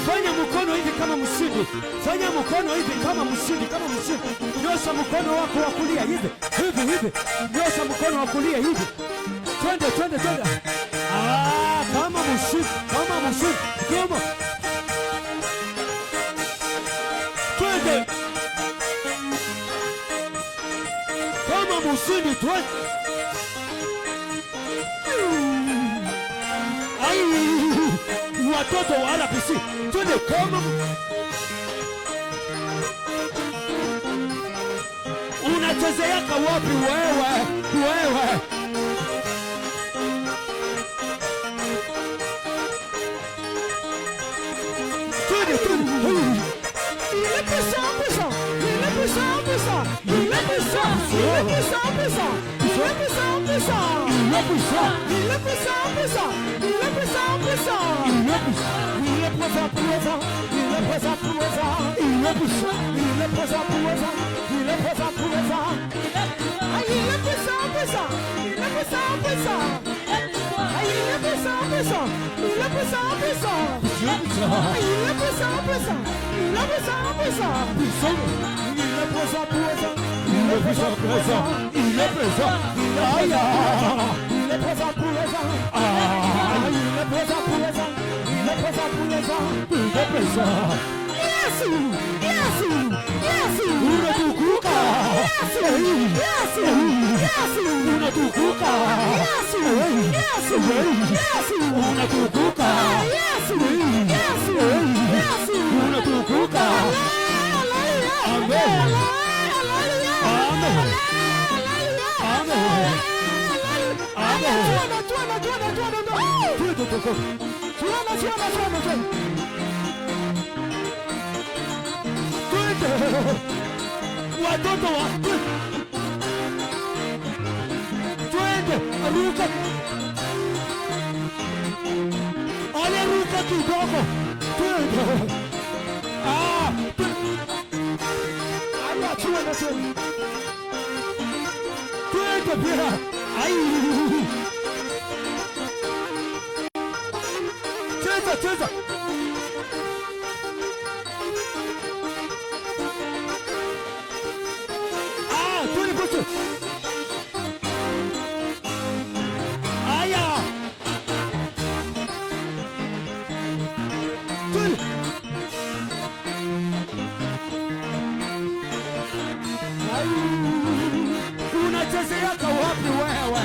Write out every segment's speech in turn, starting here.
Fanya mkono hivi kama mshindi. Fanya mkono hivi kama mshindi, kama mshindi. Nyosha mkono wako wa kulia hivi. Hivi. Nyosha mkono wa kulia hivi. Twende. Kama mshindi, kama mshindi. Kama. Twende. Kama mshindi, twende. Watoto wa RPC, twende kama unachezeaka wapi wewe? Twende. Il est puissant. Watoto wa twende, ruka. Ale ruka kidogo. Twende. Aya twende. Twende pia. Cheza. Unachezeaka wapi wewe?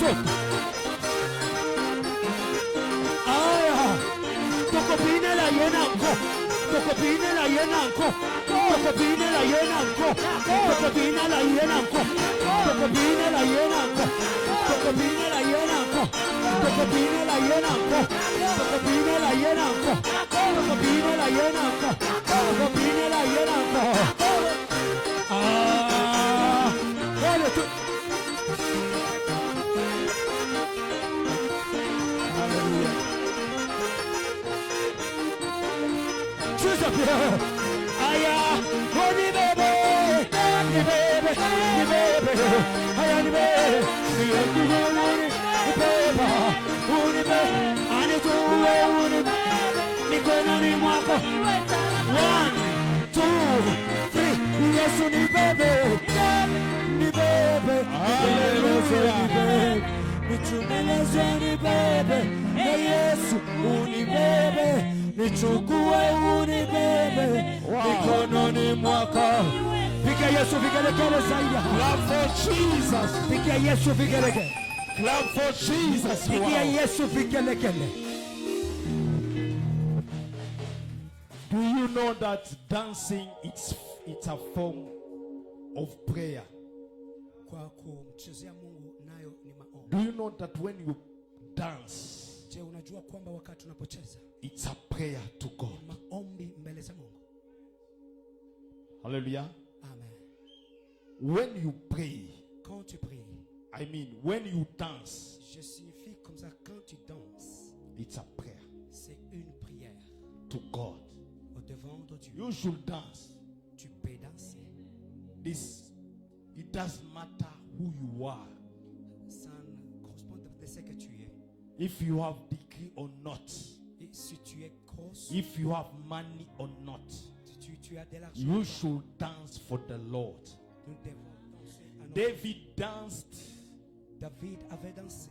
zote. Aya, tokopine la yenanko, tokopine la yenanko, tokopine la yenanko, tokopine la yenanko, tokopine la yenanko, tokopine la yenanko, tokopine la yenanko, tokopine la yenanko, tokopine la yenanko, tokopine la yenanko. Ah, wale tu. Hallelujah. Aya, ni bebe, ni bebe, ni bebe, aya ni bebe, ni bebe, ni bebe, ani tuwe uni, ni kono ni mwako. 1, 2, 3, Yesu ni bebe, ni bebe, hallelujah, ni bebe, nichumelezo ni bebe, Yesu uni bebe. Nichukue unibebe mikononi mwako. Piga Yesu vigelegele zaidi. Clap for Jesus. Piga Yesu vigelegele. Clap for Jesus. Piga Yesu vigelegele. Do you know that dancing it's a form of prayer? Kwa kumchezea Mungu nayo ni maombi. Do you know that when you dance, je, unajua kwamba wakati unapocheza it's a prayer to God? Maombi mbele za Mungu. Hallelujah. Amen. When you pray, quand tu pries, I mean when you dance, je signifie comme ça, quand tu danses, it's a prayer. C'est une prière To God. au devant de Dieu. You should dance. Tu peux danser. It doesn't matter who you are. Ça ne correspond pas à ce que tu es. If you have degree or not. Et si tu es grosse, If you have money or not. tu as de l'argent, You should dance for the Lord. nous devons danser à notre David danced, David avait dansé.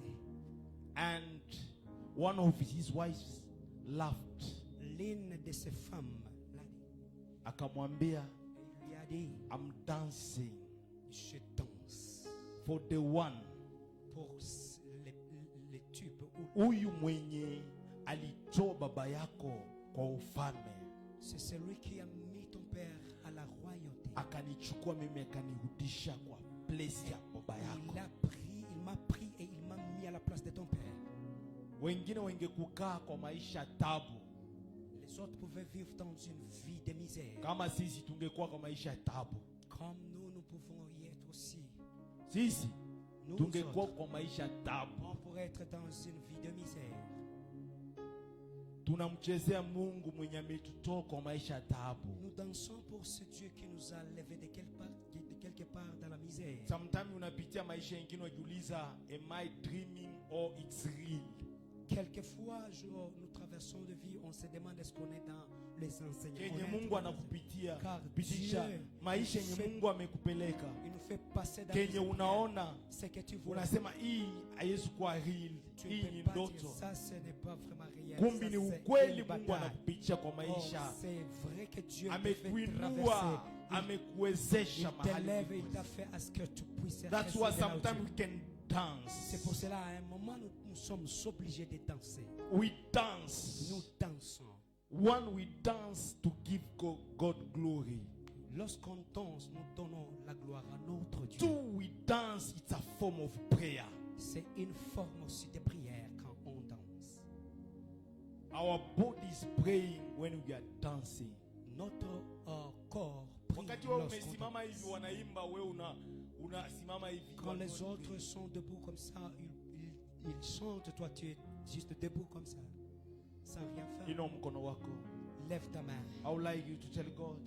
and one of his wives laughed. L'une de ses femmes l'a dit. Akamwambia, Il lui a dit, I'm dancing je danse for the one pour les tubes. huyu mwenye alitoa baba yako kwa ufalme, C'est celui qui a mis ton père à la royauté. akanichukua mimi akanirudisha kwa place ya baba yako. Il m'a pris et il m'a mis à la place de ton père. Wengine wengekukaa kwa maisha tabu, Les autres pouvaient vivre dans une vie de misère. kama sisi tungekuwa kwa maisha tabu. Comme nous pouvons y être aussi. Sisi Nous tungekuwa autres, kwa maisha tabu. on pourrait être dans une vie de misère. Tunamchezea Mungu mwenye ametutoa kwa maisha tabu. Nous dansons pour ce Dieu qui nous a levés de quelque part dans la misère. Sometimes unapitia maisha mengine unajiuliza, am I dreaming or it's real? Quelquefois, nous traversons de vie, on se demande est-ce qu'on est dans les enseignements. Kenye Mungu anakupitia Car pitisha Dieu maisha yenye Mungu amekupeleka. il nous fait passer dans Kenye unaona ce que tu vois. unasema hii haiwezi kuwa real, Tu hii ne ni peux pas dire ndoto. ça, ce n'est pas vraiment réel. Kumbi Ça, ni c'est ukweli, une Mungu bataille. anakupitisha kwa Oh, maisha. c'est vrai que Dieu te fait Amekuinua, traverser. amekuwezesha Il mahali t'élève et il ulipo. t'a fait à ce que tu puisses That's why rester là où tu sometimes es. we can dance. C'est pour cela, à un moment, nous sommes obligés de danser. We dance. Nous dansons. One, we dance to give God glory. Lorsqu'on danse, nous donnons la gloire à notre Dieu. Two, we dance, it's a form of prayer. C'est une forme aussi de prière quand on danse. Our body is praying when we are dancing. Notre corps prie Wakati wewe lorsqu'on umesimama hivi danse. wanaimba, wewe unasimama hivi. Quand les autres sont debout comme ça, ils chantent, toi tu es juste debout comme ça, sans rien faire. Inua mkono wako. Lève ta main. I would like you to tell God,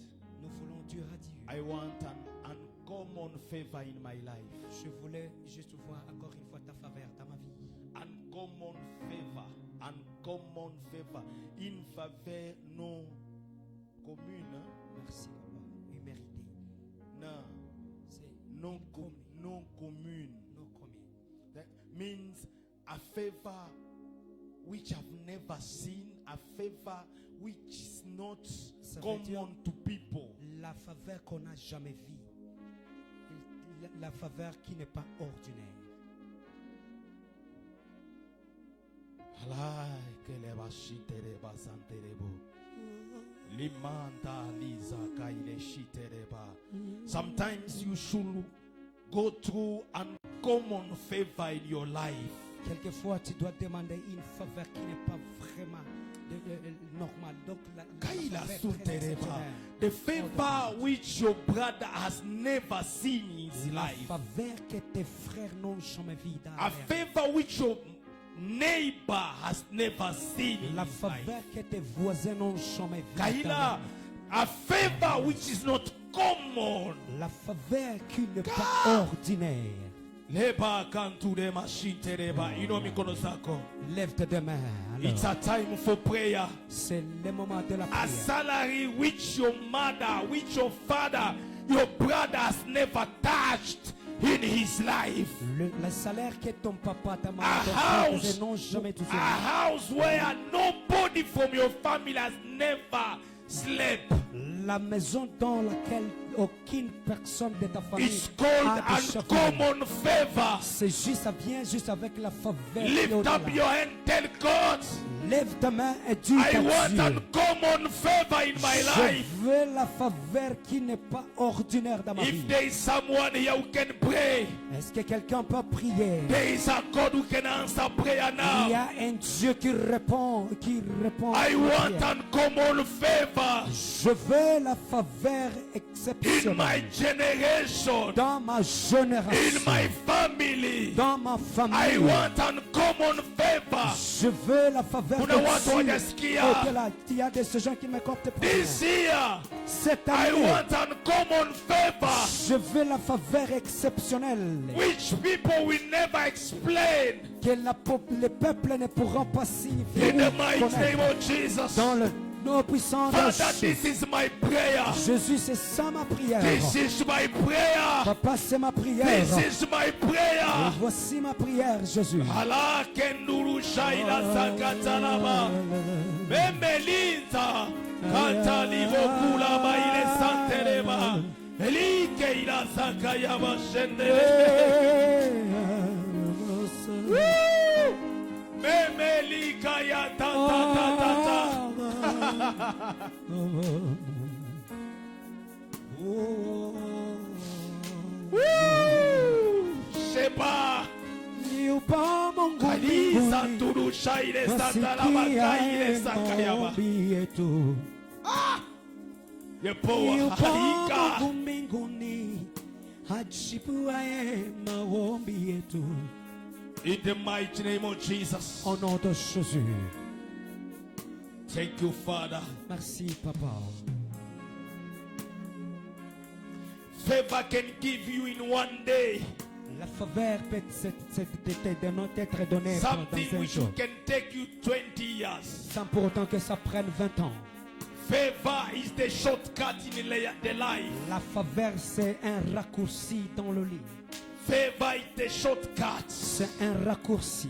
Nous voulons dire à Dieu. I want an uncommon favor in my life. Je voulais juste voir encore une fois ta faveur dans ma vie. Uncommon favor. Uncommon favor. In faveur non commune. Merci, Papa. Immérité. Non. C'est Non commune. non commun. That means a favor which I've never seen, a favor which is not Ça veut dire common to people. la faveur qu'on n'a jamais vue. La faveur qui n'est pas ordinaire. Sometimes you should go through uncommon favor in your life. Quelquefois, tu dois demander une faveur qui n'est pas vraiment normale. Donc, la Kaila faveur Suntereba. très exceptionnelle. The favor which your brother has never seen in his La life. faveur que tes frères n'ont jamais vue dans A leur vie. favor which your neighbor has never seen in La his life. faveur que tes voisins n'ont jamais vue dans leur Kaila, vie. a favor which is not common. La faveur qui n'est pas ordinaire. Leba kantu de mashitereba. Ino mikono zako. Lève tes deux mains. alors. It's a time for prayer. C'est le moment de la A prière. salary which your mother, which your father, your brother has never touched in his life. Le salaire que ton papa, ta A maman, ton frère house, n'ont jamais touché. a house where nobody from your family has never slept. La maison dans laquelle aucune personne de ta famille It's called a échappé. uncommon favor. C'est juste, ça vient juste avec la faveur. qui est Lift au-delà. up your hand, tell God, Lève ta main et dis I à want Dieu, uncommon favor in my life. je veux la faveur qui n'est pas ordinaire dans ma vie. If there is someone here who can pray, Est-ce que quelqu'un peut prier? there is a God who can answer prayer Il y now. a un Dieu qui répond I à ma want prière. uncommon favor Je veux la faveur in my exceptionnelle generation, dans ma in génération, my family. dans ma I famille. want uncommon favor. Je veux la faveur Kuna watu de Dieu. hawajasikia. Au-delà, il y a des gens qui me comptent pas. This year, Cette I année, want uncommon favor, je veux la faveur exceptionnelle which people will never explain. que les peuples ne pourront pas signifier In ou the mighty name connaître. of Jesus. Dans le nom puissant de Father, Jésus. this is my prayer. Jésus, c'est ça ma prière. This is my prayer. Papa, c'est ma prière. This is my Et prayer. voici ma prière, Jésus. Allah kenduru shaila sakatalaba. Memelinza katalibo kula baile santeleba. Elike ila sakayaba shendele. Memelika ya ta ta ta ta ta. Sheba Kalisa turu shaile satalaba kaile sakayaba. Yepoa halika. Mbinguni ajibuaye maombi yetu. In the mighty name of Jesus. Au nom de Jésus. Thank you, Father. Merci, Papa. Favor can give you in one day La faveur peut être donnée dans something un which jour, can take you 20 years. sans pour autant que ça prenne 20 ans. Favor is the shortcut in the life. La faveur, c'est un raccourci dans le lit. Favor is the shortcut. C'est un raccourci.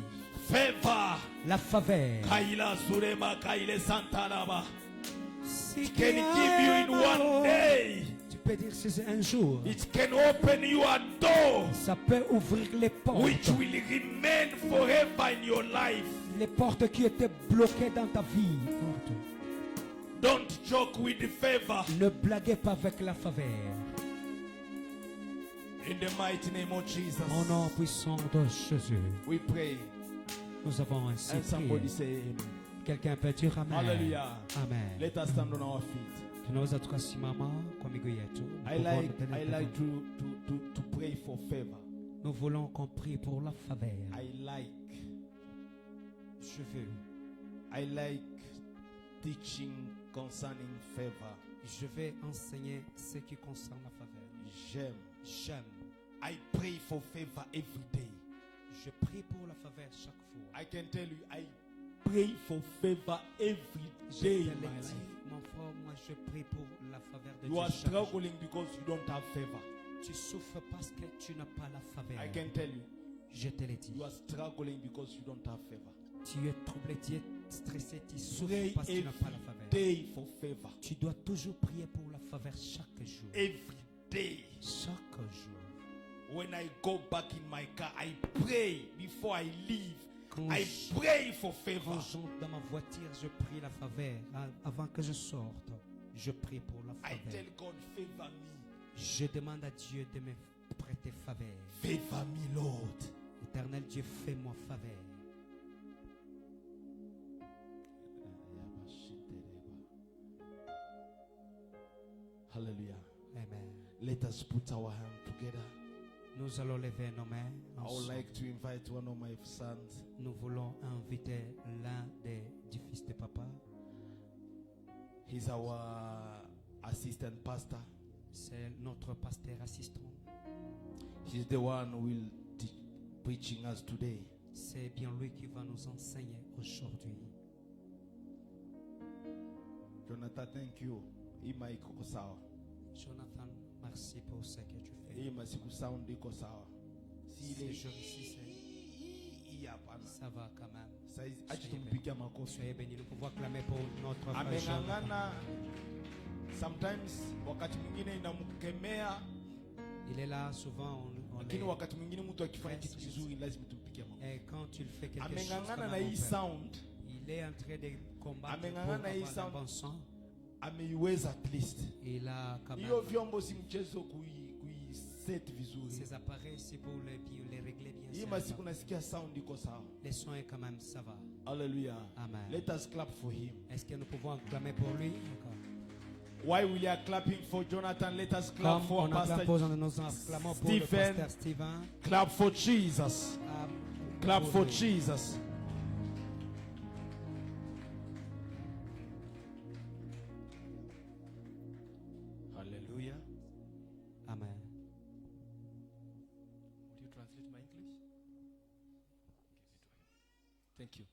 Favor. La faveur. Kaila Surema Kaile Santaraba. Si It can give you in one day. Tu peux dire c'est un jour. It can open you a door Ça peut ouvrir les portes. which will remain forever in your life. Les portes qui étaient bloquées dans ta vie. Don't joke with the favor. Ne blaguez pas avec la faveur. In the mighty name of Jesus, Au nom puissant de Jésus, we pray. nous avons ainsi And somebody prié. say amen. Quelqu'un peut dire Amen. Hallelujah. Amen. Let us stand on our feet. Tunaweza tukasimama kwa miguu yetu. I like to pray for favor. Nous voulons qu'on prie pour la faveur. Je veux. I like teaching concerning favor. Je vais enseigner ce qui concerne la faveur. J'aime. I pray for favor every day. Je prie pour la faveur chaque fois. I can tell you, I pray for favor every day in my life. Mon frère, moi je prie pour la faveur de You Dieu are chaque jour. struggling because you don't have favor. Tu souffres parce que tu n'as pas la faveur. I can tell you, Je te l'ai dit. you are struggling because you don't have favor. Tu es troublé, tu es stressé, tu souffres Pray parce que tu n'as every pas la faveur. day for favor. Tu dois toujours prier pour la faveur chaque jour. Every day. Chaque jour. When I go back in my car, I pray before I leave. Quand I je- pray for favor. Quand j'entre dans ma voiture, je prie la faveur. Avant que je sorte, je prie pour la I faveur. tell God, favor me. Je demande à Dieu de me prêter faveur. Favor me, Lord. Éternel Dieu, fais-moi faveur. Hallelujah. Amen. Let us put our hand together. Nous allons lever nos mains. I would ensemble. like to invite one of my sons. Nous voulons inviter l'un du fils de papa. He's our assistant pastor. C'est notre pasteur assistant. He's the one who will teach preaching us today. C'est bien lui qui va nous enseigner aujourd'hui. Jonathan, thank you. Ima iko sawa. Jonathan, merci pour ce que tu fais. Ima siku sound iko sawa. Si Ces ile jours-ci, c'est- hapana. ça va quand même. Saizi acha tumpigia makofi. Soyez bénis. Nous pouvons acclamer pour notre frère Jonathan. Ameng'ang'ana. Sometimes wakati mwingine inamkemea, Il est là souvent. lakini wakati mwingine mtu akifanya kitu kizuri lazima tumpigie makofi. Et quand tu le fais quelque chose, Ameng'ang'ana comme na un hii bon père, sound, il est en train de combattre pour Ameng'ang'ana hii avoir un sound. bon son. ameiweza at least. Il a quand même Hiyo vyombo si mchezo kuiset vizuri. ces appareils, si vous les réglez bien. Hii c'est masiku un- nasikia sound iko sawa. Les sons est quand même ça va. Hallelujah. Amen. Let us clap for him. Est-ce que nous pouvons acclamer pour lui encore? While we are clapping for Jonathan, let us clap Comme for on acclame Pastor. pour nous acclamons pour le Stephen. pasteur Stephen. Clap for Jesus. Clap for lui. Jesus. Hallelujah. Amen. Would you translate my English? Thank you.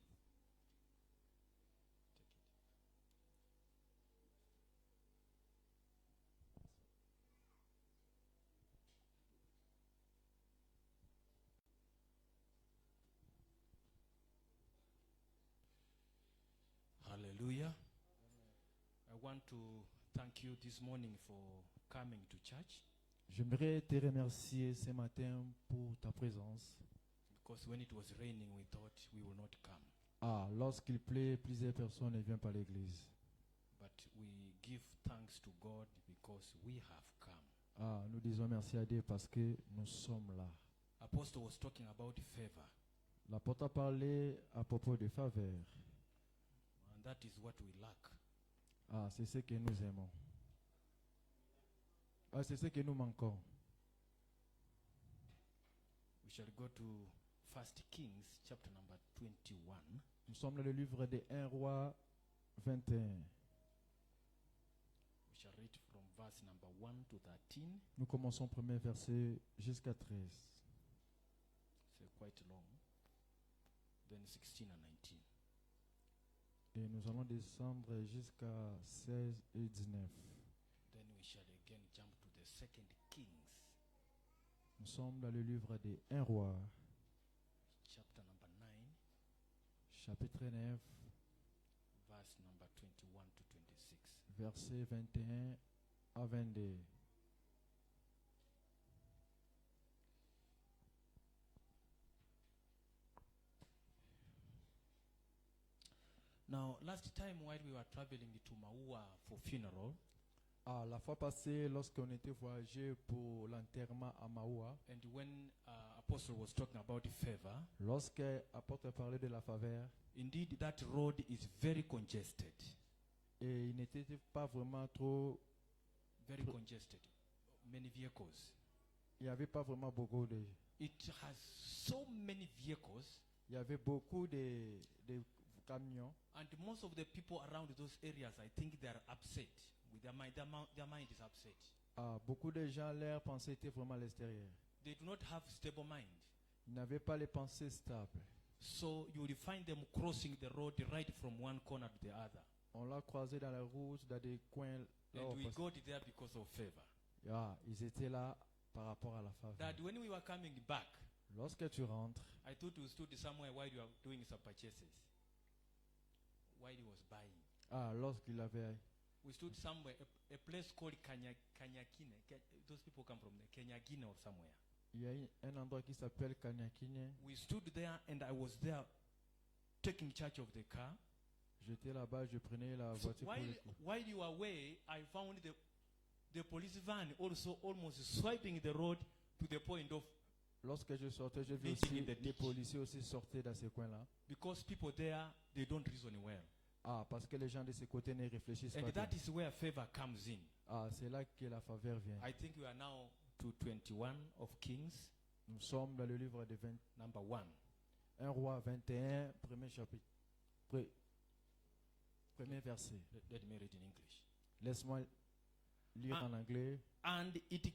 Hallelujah. I want to thank you this morning for coming to church, J'aimerais te remercier ce matin pour ta présence. because when it was raining, we thought we will not come. Ah, lorsqu'il pleut, plusieurs personnes ne viennent pas à l'église. But we give thanks to God because we have come. Ah, nous disons merci à Dieu parce que nous sommes là. Apostle was talking about favor, L'apôtre a parlé à propos de faveur. and that is what we lack. Ah, c'est ce que nous aimons. Ah, c'est ce que nous manquons. We shall go to 1 Kings chapter number 21. Nous sommes dans le livre de 1 roi 21. We shall read from verse number 1 to 13. Nous commençons premier verset jusqu'à 13. It's quite long. Then 16 and 19. Et nous allons descendre jusqu'à 16 et 19. Then we shall again jump to the 2 Kings Nous sommes dans le livre de 1 roi, chapter number 9, chapitre 9, verse number 21 to 26. verset 21 à 22. Now, last time while we were traveling to Maua for funeral, Ah, la fois passée, lorsqu'on était voyagé pour l'enterrement à Maoua, and when Apostle was talking about the favor, lorsque l'apôtre parlait de la faveur, indeed that road is very congested. et il n'était pas vraiment trop, Very congested. Many vehicles. il n'y avait pas vraiment beaucoup de, It has so many vehicles, il y avait beaucoup de camions, and most of the people around those areas, I think they are upset. With their mind, their mind is upset. ah, beaucoup de gens, leur pensée était vraiment à l'extérieur. They do not have stable mind. Ils n'avaient pas les pensées stables. So you will find them crossing the road right from one corner to the other. On l'a croisé dans la route, dans des coins. Là, And on we passe- got there because of favor. Ah, ils étaient là par rapport à la faveur. That when we were coming back, Lorsque tu rentres, I thought we stood somewhere while you were doing some purchases. While he was buying. ah, lorsqu'il avait, We stood somewhere, a place called Kanyakine. Those people come from there, Kenyagine or somewhere. il y a un endroit qui s'appelle Kanyakine. We stood there and I was there taking charge of the car. J'étais là-bas, je prenais la So voiture pour le coup. while you were away, I found the police van also almost swiping the road to the point of, Lorsque je sortais, j'ai vu Meeting aussi in the les ditch. policiers aussi sortir dans ces coins-là. because people there, they don't reason well. Ah, parce que les gens de ces côtés ne réfléchissent pas And bien. that is where favor comes in. Ah, c'est là que la faveur vient. I think we are now to 21 of Kings, Nous sommes dans le livre de number 1. 1 roi 21, premier chapitre. Premier verset. Let me read in English. Laisse-moi lire Ah. en anglais. And it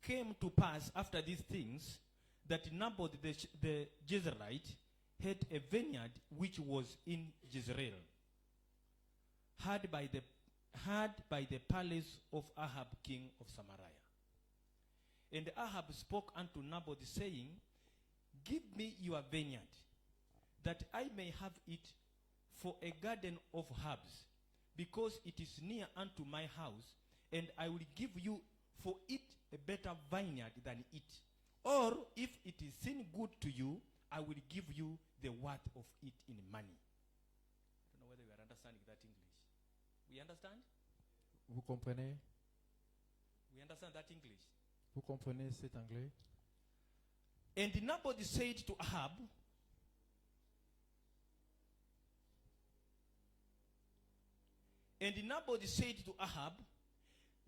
came to pass after these things that Naboth the Jezreelite had a vineyard which was in Jezreel, hard by the palace of Ahab king of Samaria. And Ahab spoke unto Naboth, saying, Give me your vineyard, that I may have it for a garden of herbs, because it is near unto my house, and I will give you for it a better vineyard than it. Or if it is seem good to you, I will give you the worth of it in money. I don't know whether you are understanding that English. We understand? Vous comprenez? We understand that English. Vous comprenez cet anglais? And Naboth said to Ahab,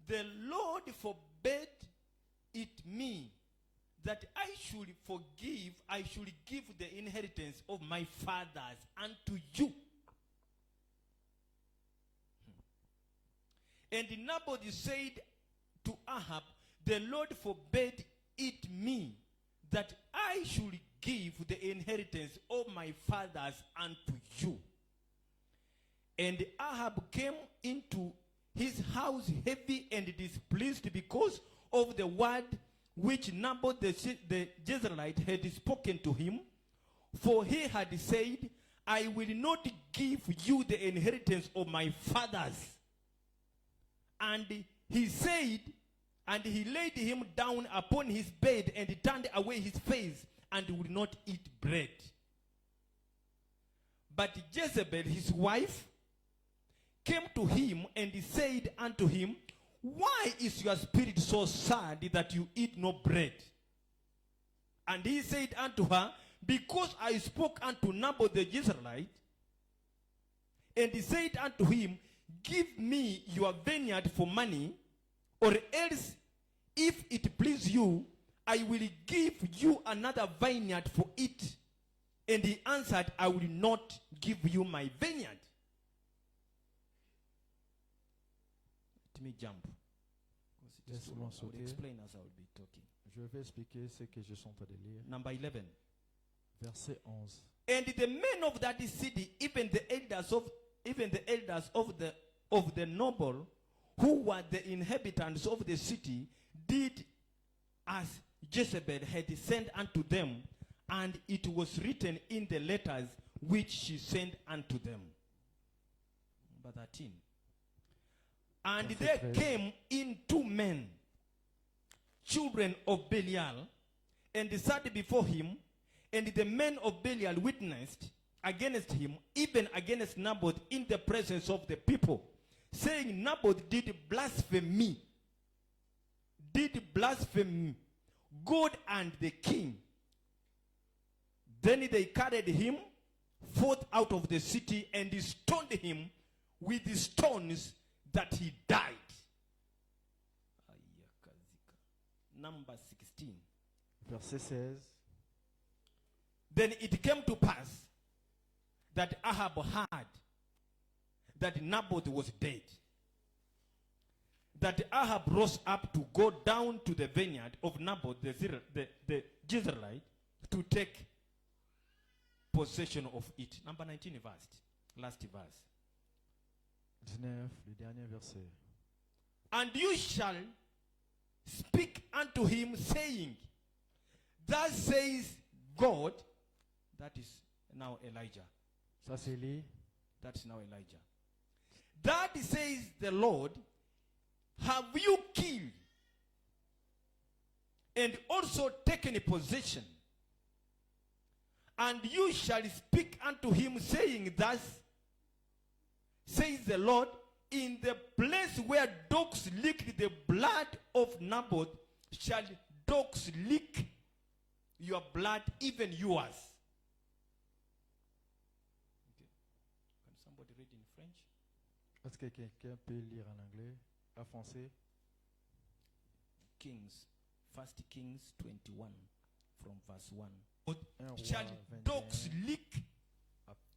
the Lord forbade it me that I should give the inheritance of my fathers unto you. And Naboth said to Ahab, the Lord forbade it me that I should give the inheritance of my fathers unto you. And Ahab came into his house heavy and displeased because of the word which Naboth the Jezreelite had spoken to him. For he had said, I will not give you the inheritance of my fathers. And he said, and he laid him down upon his bed and turned away his face and would not eat bread. But Jezebel, his wife, came to him and said unto him, why is your spirit so sad that you eat no bread? And he said unto her, because I spoke unto Naboth the Jezreelite, and he said unto him, give me your vineyard for money, or else, if it please you, I will give you another vineyard for it. And he answered, I will not give you my vineyard. Let me jump. Laisse-moi I will sauter. explain as I will be talking. Je vais expliquer ce que je suis en train de lire. Number 11. Verset 11. And the men of that city, even the elders of the noble, who were the inhabitants of the city, did as Jezebel had sent unto them, and it was written in the letters which she sent unto them. Number 13. And Verset there 13. came in 2 men, children of Belial, and sat before him, and the men of Belial witnessed against him, even against Naboth, in the presence of the people, saying, Naboth did blaspheme God and the king. Then they carried him forth out of the city and stoned him with the stones that he died. Number 16. Verset 16. Then it came to pass that Ahab heard that Naboth was dead. That Ahab rose up to go down to the vineyard of Naboth the Jezreelite to take possession of it. Number 19 verse. Last verse. 19, le dernier verset. And you shall speak unto him, saying, thus says God. That is now Elijah. Ça c'est Élie. That's now Elijah. That says the Lord, have you killed and also taken a possession And you shall speak unto him, saying, Thus says the Lord, in the place where dogs licked the blood of Naboth, shall dogs lick your blood, even yours. Okay. Can somebody read in French? Est-ce que quelqu'un peut lire en anglais, en français? Kings, 1 Kings 21, from verse 1. Un roi Shall 21, dogs lick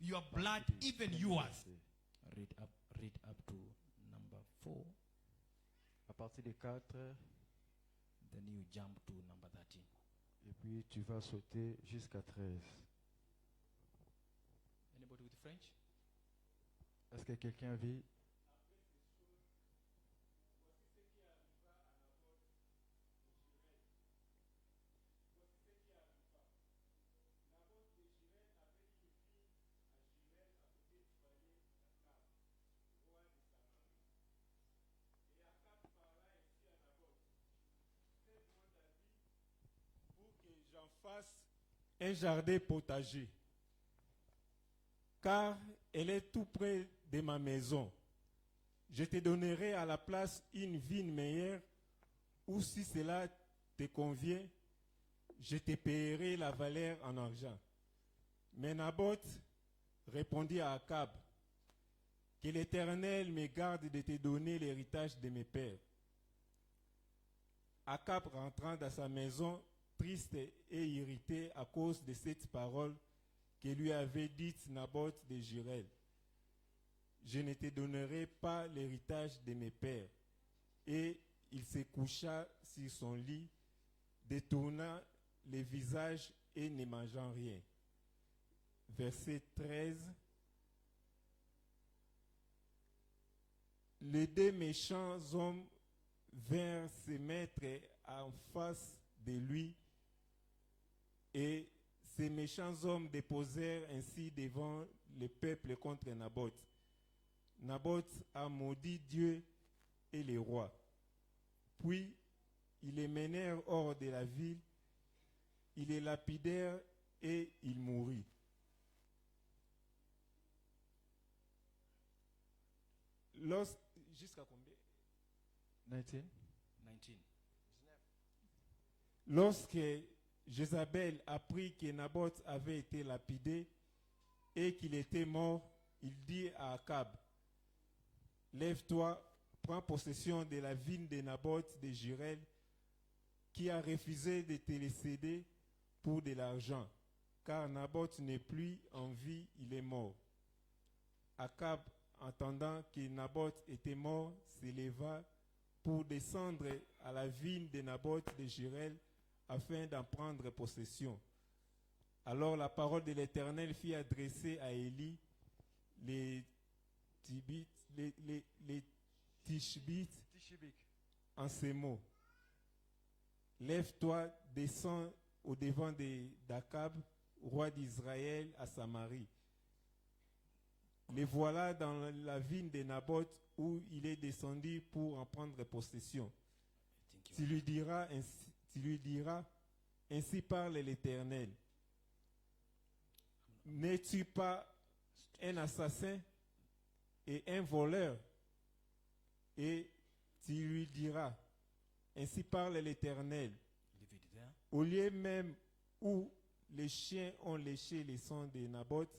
your blood, partie du even premier yours? verset. Read up to number 4. À partir de 4, Then you jump to number 13. et puis tu vas sauter jusqu'à 13. Anybody with French? Est-ce que quelqu'un vit? J'en fasse un jardin potager, car elle est tout près de ma maison. Je te donnerai à la place une vigne meilleure, ou si cela te convient, je te paierai la valeur en argent. Mais Naboth répondit à Akab, que l'Éternel me garde de te donner l'héritage de mes pères. Akab rentrant dans sa maison, triste et irrité à cause de cette parole que lui avait dite Naboth de Jezreel. Je ne te donnerai pas l'héritage de mes pères. Et il se coucha sur son lit, détourna le visage et ne mangeant rien. Verset 13. Les deux méchants hommes vinrent se mettre en face de lui, et ces méchants hommes déposèrent ainsi devant le peuple contre Naboth. Naboth a maudit Dieu et les rois. Puis ils les menèrent hors de la ville, ils les lapidèrent et il mourut. Jusqu'à combien? 19. 19. Lorsque Jézabel apprit que Naboth avait été lapidé et qu'il était mort, il dit à Akab, lève-toi, prends possession de la vigne de Naboth de Jezreel, qui a refusé de te le céder pour de l'argent, car Naboth n'est plus en vie, il est mort. Akab, entendant que Naboth était mort, se leva pour descendre à la vigne de Naboth de Jezreel afin d'en prendre possession. Alors la parole de l'Éternel fut adressée à Élie, les Tishbites, en ces mots. Lève-toi, descends au devant d'Akab, roi d'Israël, à Samarie. Les voilà dans la vigne de Naboth où il est descendu pour en prendre possession. Tu lui diras, ainsi parle l'Éternel. N'es-tu pas un assassin et un voleur? Et tu lui diras, ainsi parle l'Éternel. Au lieu même où les chiens ont léché les sangs de Naboth,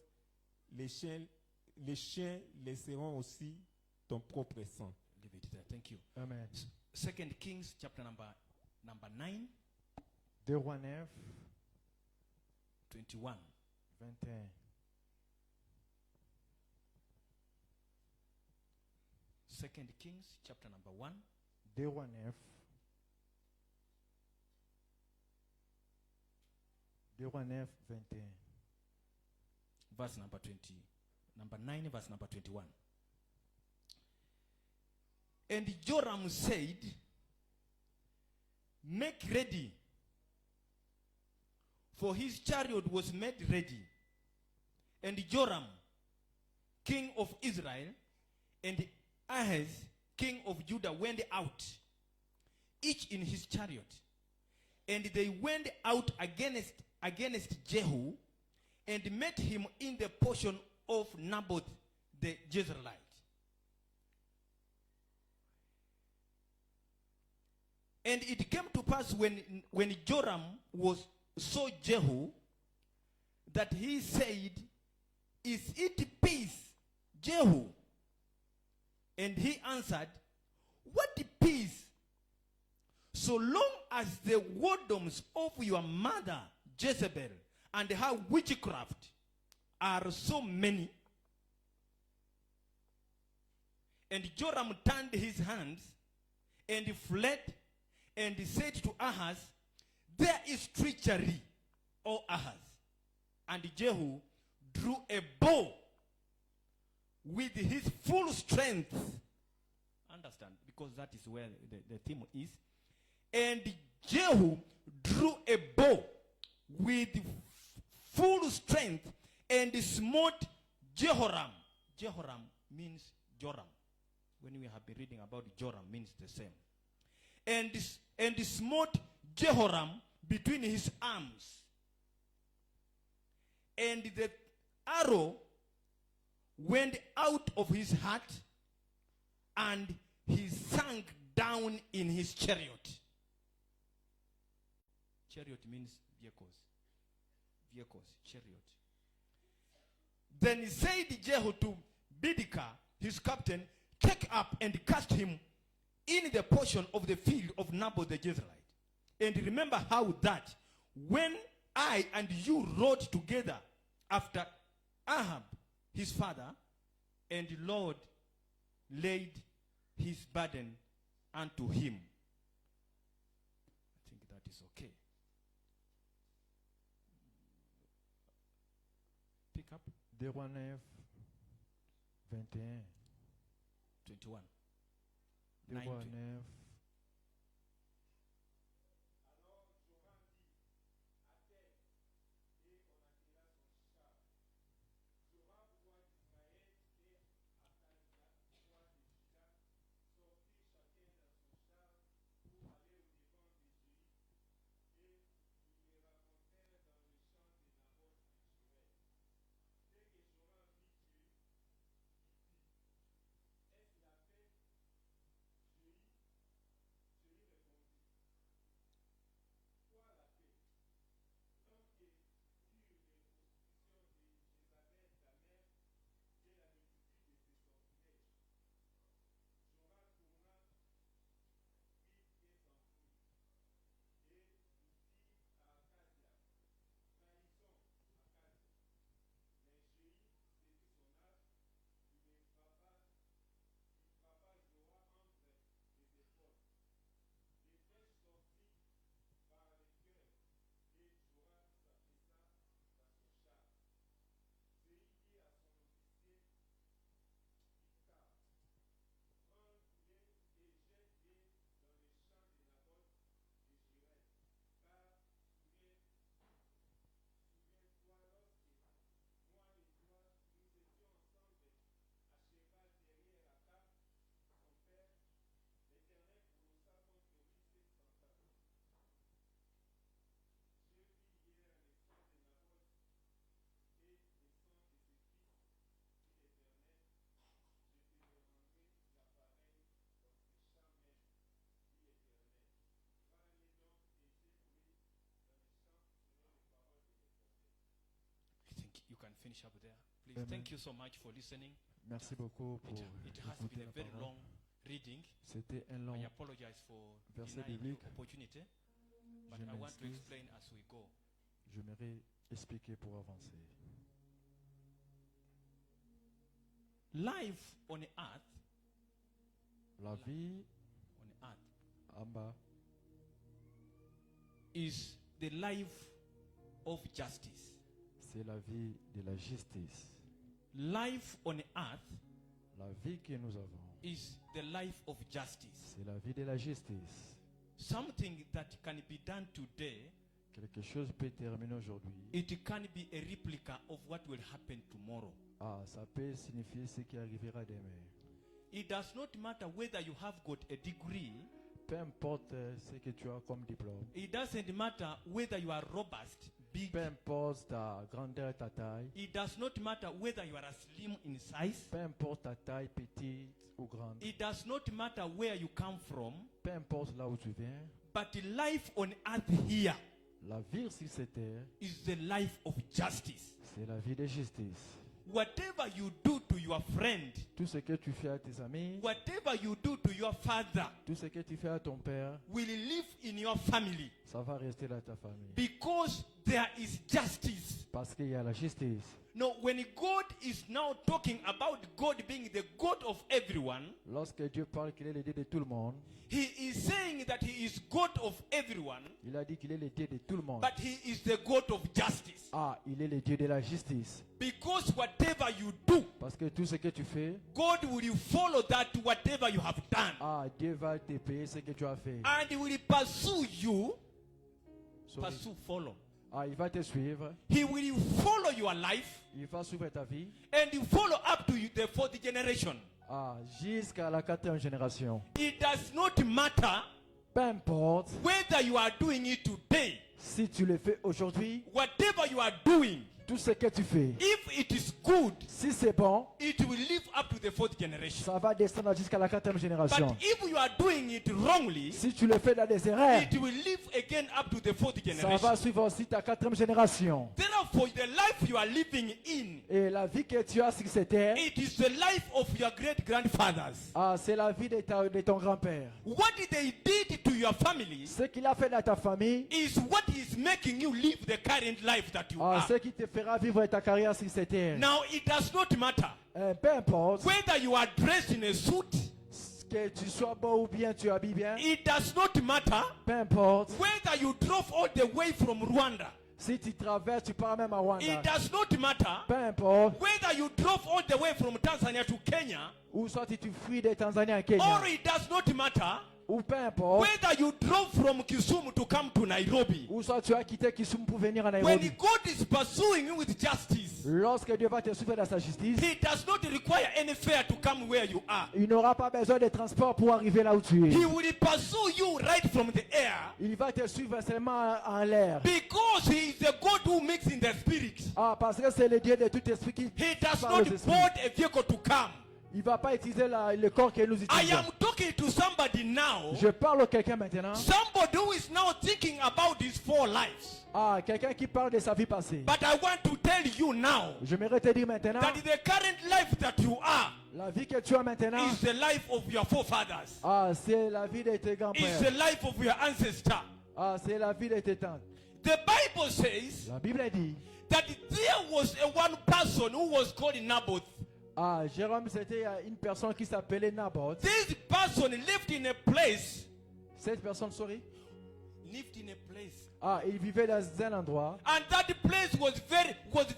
les chiens laisseront aussi ton propre sang. Leave it there. Thank you. Amen. 2 Kings chapter number 9, 2 Rois 9, 21. 21. Second Kings chapter number 1, 2 Rois 9. 2 Rois 9, 21. verse number 20. Number 9, verse number 21. And Joram said, make ready. For his chariot was made ready. And Joram, king of Israel, and Ahaz, king of Judah, went out, each in his chariot. And they went out against Jehu, and met him in the portion of Naboth the Jezreelite. And it came to pass when Joram saw Jehu, that he said, "Is it peace, Jehu?" And he answered, "What peace? So long as the whoredoms of your mother Jezebel and her witchcraft are so many." And Joram turned his hands and fled and said to Ahaz, "There is treachery, O Ahaz." And Jehu drew a bow with his full strength. Understand? Because that is where the theme is. And Jehu drew a bow with full strength and smote Jehoram. Jehoram means Joram. When we have been reading about Joram, means the same. And smote Jehoram between his arms. And the arrow went out of his heart, and he sank down in his chariot. Chariot means vehicles. Vehicles, chariot. Then said Jehu to Bidkar, his captain, "Take up and cast him in the portion of the field of Naboth the Jezreelite. And remember how that when I and you rode together after Ahab, his father, and the Lord laid his burden unto him." I think that is okay. Pick up 09, 21. 21. 09, You can finish up there. Please. Amen. Thank you so much for listening. Merci beaucoup pour It has écouter been a la very parole. long reading. C'était un long I apologize for verset denying biblique. the opportunity, but Je I want to m'excuse. explain as we go. J'aimerais expliquer pour avancer. Life on earth, La vie on earth, en bas, is the life of justice. c'est la vie de la justice. Life on earth La vie que nous avons, is the life of justice. c'est la vie de la justice. Something that can be done today, Quelque chose peut terminer aujourd'hui. it can be a replica of what will happen tomorrow. Ah, ça peut signifier ce qui arrivera demain. It does not matter whether you have got a degree. Peu importe ce que tu as comme diplôme. It doesn't matter whether you are robust, big. Peu importe ta grandeur et ta taille. It does not matter whether you are a slim in size. Peu importe ta taille petite ou grande. It does not matter where you come from. Peu importe là où tu viens. But life on earth here La vie sur cette terre, is the life of justice. c'est la vie de justice. Whatever you do to your friend, Tout ce que tu fais à tes amis, whatever you do to your father, tout ce que tu fais à ton père, will live in your family ça va rester dans ta famille. because there is justice. Parce qu'il y a la justice. No, when God is now talking about God being the God of everyone, Lorsque Dieu parle qu'il est le Dieu de tout le monde, He is saying that He is God of everyone, il a dit qu'il est le Dieu de tout le monde. but He is the God of justice. Ah, il est le Dieu de la justice. Because whatever you do, Parce que tout ce que tu fais, God will follow that whatever you have done. ah, Dieu va te payer ce que tu as fait. And He will pursue you. Sorry. Pursue, follow. Ah, il va te suivre. He will follow your life Il va suivre ta vie. and He follow up to you, the fourth generation. Ah, jusqu'à la 4e génération. It does not matter Peu importe whether you are doing it today, si tu le fais aujourd'hui, whatever you are doing, tout ce que tu fais, if it is good, si c'est bon, it will live up to the fourth generation. ça va descendre jusqu'à la 4e génération. But if you are doing it wrongly, Si tu le fais dans des erreurs, it will live again up to the fourth ça va generation. suivre aussi ta 4e génération. Therefore, the life you are living in, Et la vie que tu as sur cette terre, it is the life of your great grandfathers. ah, c'est la vie de ton grand-père. What they did to your family Ce qu'il a fait dans ta famille, is what is making you live the current life that you ah, are. ce qui te fera vivre ta carrière sur cette terre. Now, it does not matter Peu importe whether you are dressed in a suit, que tu sois beau ou bien tu habilles bien, it does not matter peu importe whether you drove all the way from Rwanda, si tu traverses, tu pars même à Rwanda, it does not matter peu importe, whether you drove all the way from Tanzania to Kenya, ou soit tu fuis de Tanzanie à Kenya, or it does not matter ou peu importe, whether you drove from Kisumu to come to Nairobi. ou soit tu as quitté Kisumu pour venir à When Nairobi. God is pursuing you with justice, Lorsque Dieu va te suivre dans sa justice, He does not require any fare to come where you are. il n'aura pas besoin de transport pour arriver là où tu es. He will pursue you right from the air Il va te suivre seulement en l'air. because He is the God who makes in the spirit. Ah, parce que c'est le Dieu de tout esprit qui He does parle aux not esprits. board a vehicle to come. Il ne va pas utiliser le corps que nous I utilisons. am talking to somebody now. Je parle à quelqu'un maintenant. Somebody who is now thinking about these four lives. Ah, quelqu'un qui parle de sa vie passée. But I want to tell you now J'aimerais te dire maintenant, that the current life that you are la vie que tu as maintenant, is the life of your forefathers. ah, c'est la vie de tes Is grands-pères. the life of your ancestor. Ah, c'est la vie de tes tantes. The Bible says La Bible dit, that there was a one person who was called Naboth. ah, Jérôme, c'était une personne qui s'appelait Naboth. This person lived in a place. Cette personne, sorry. Lived in a place. Ah, il vivait dans un endroit. And that place was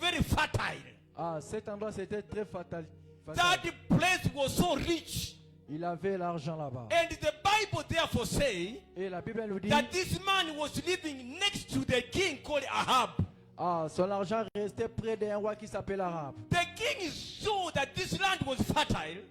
very fertile. Ah, cet endroit, c'était très fatal. That place was so rich. Il avait l'argent là-bas. And the Bible therefore say Et la Bible nous dit, that this man was living next to the king called Ahab. ah, son argent restait près d'un roi qui s'appelle Arabe. The king saw that this land was fertile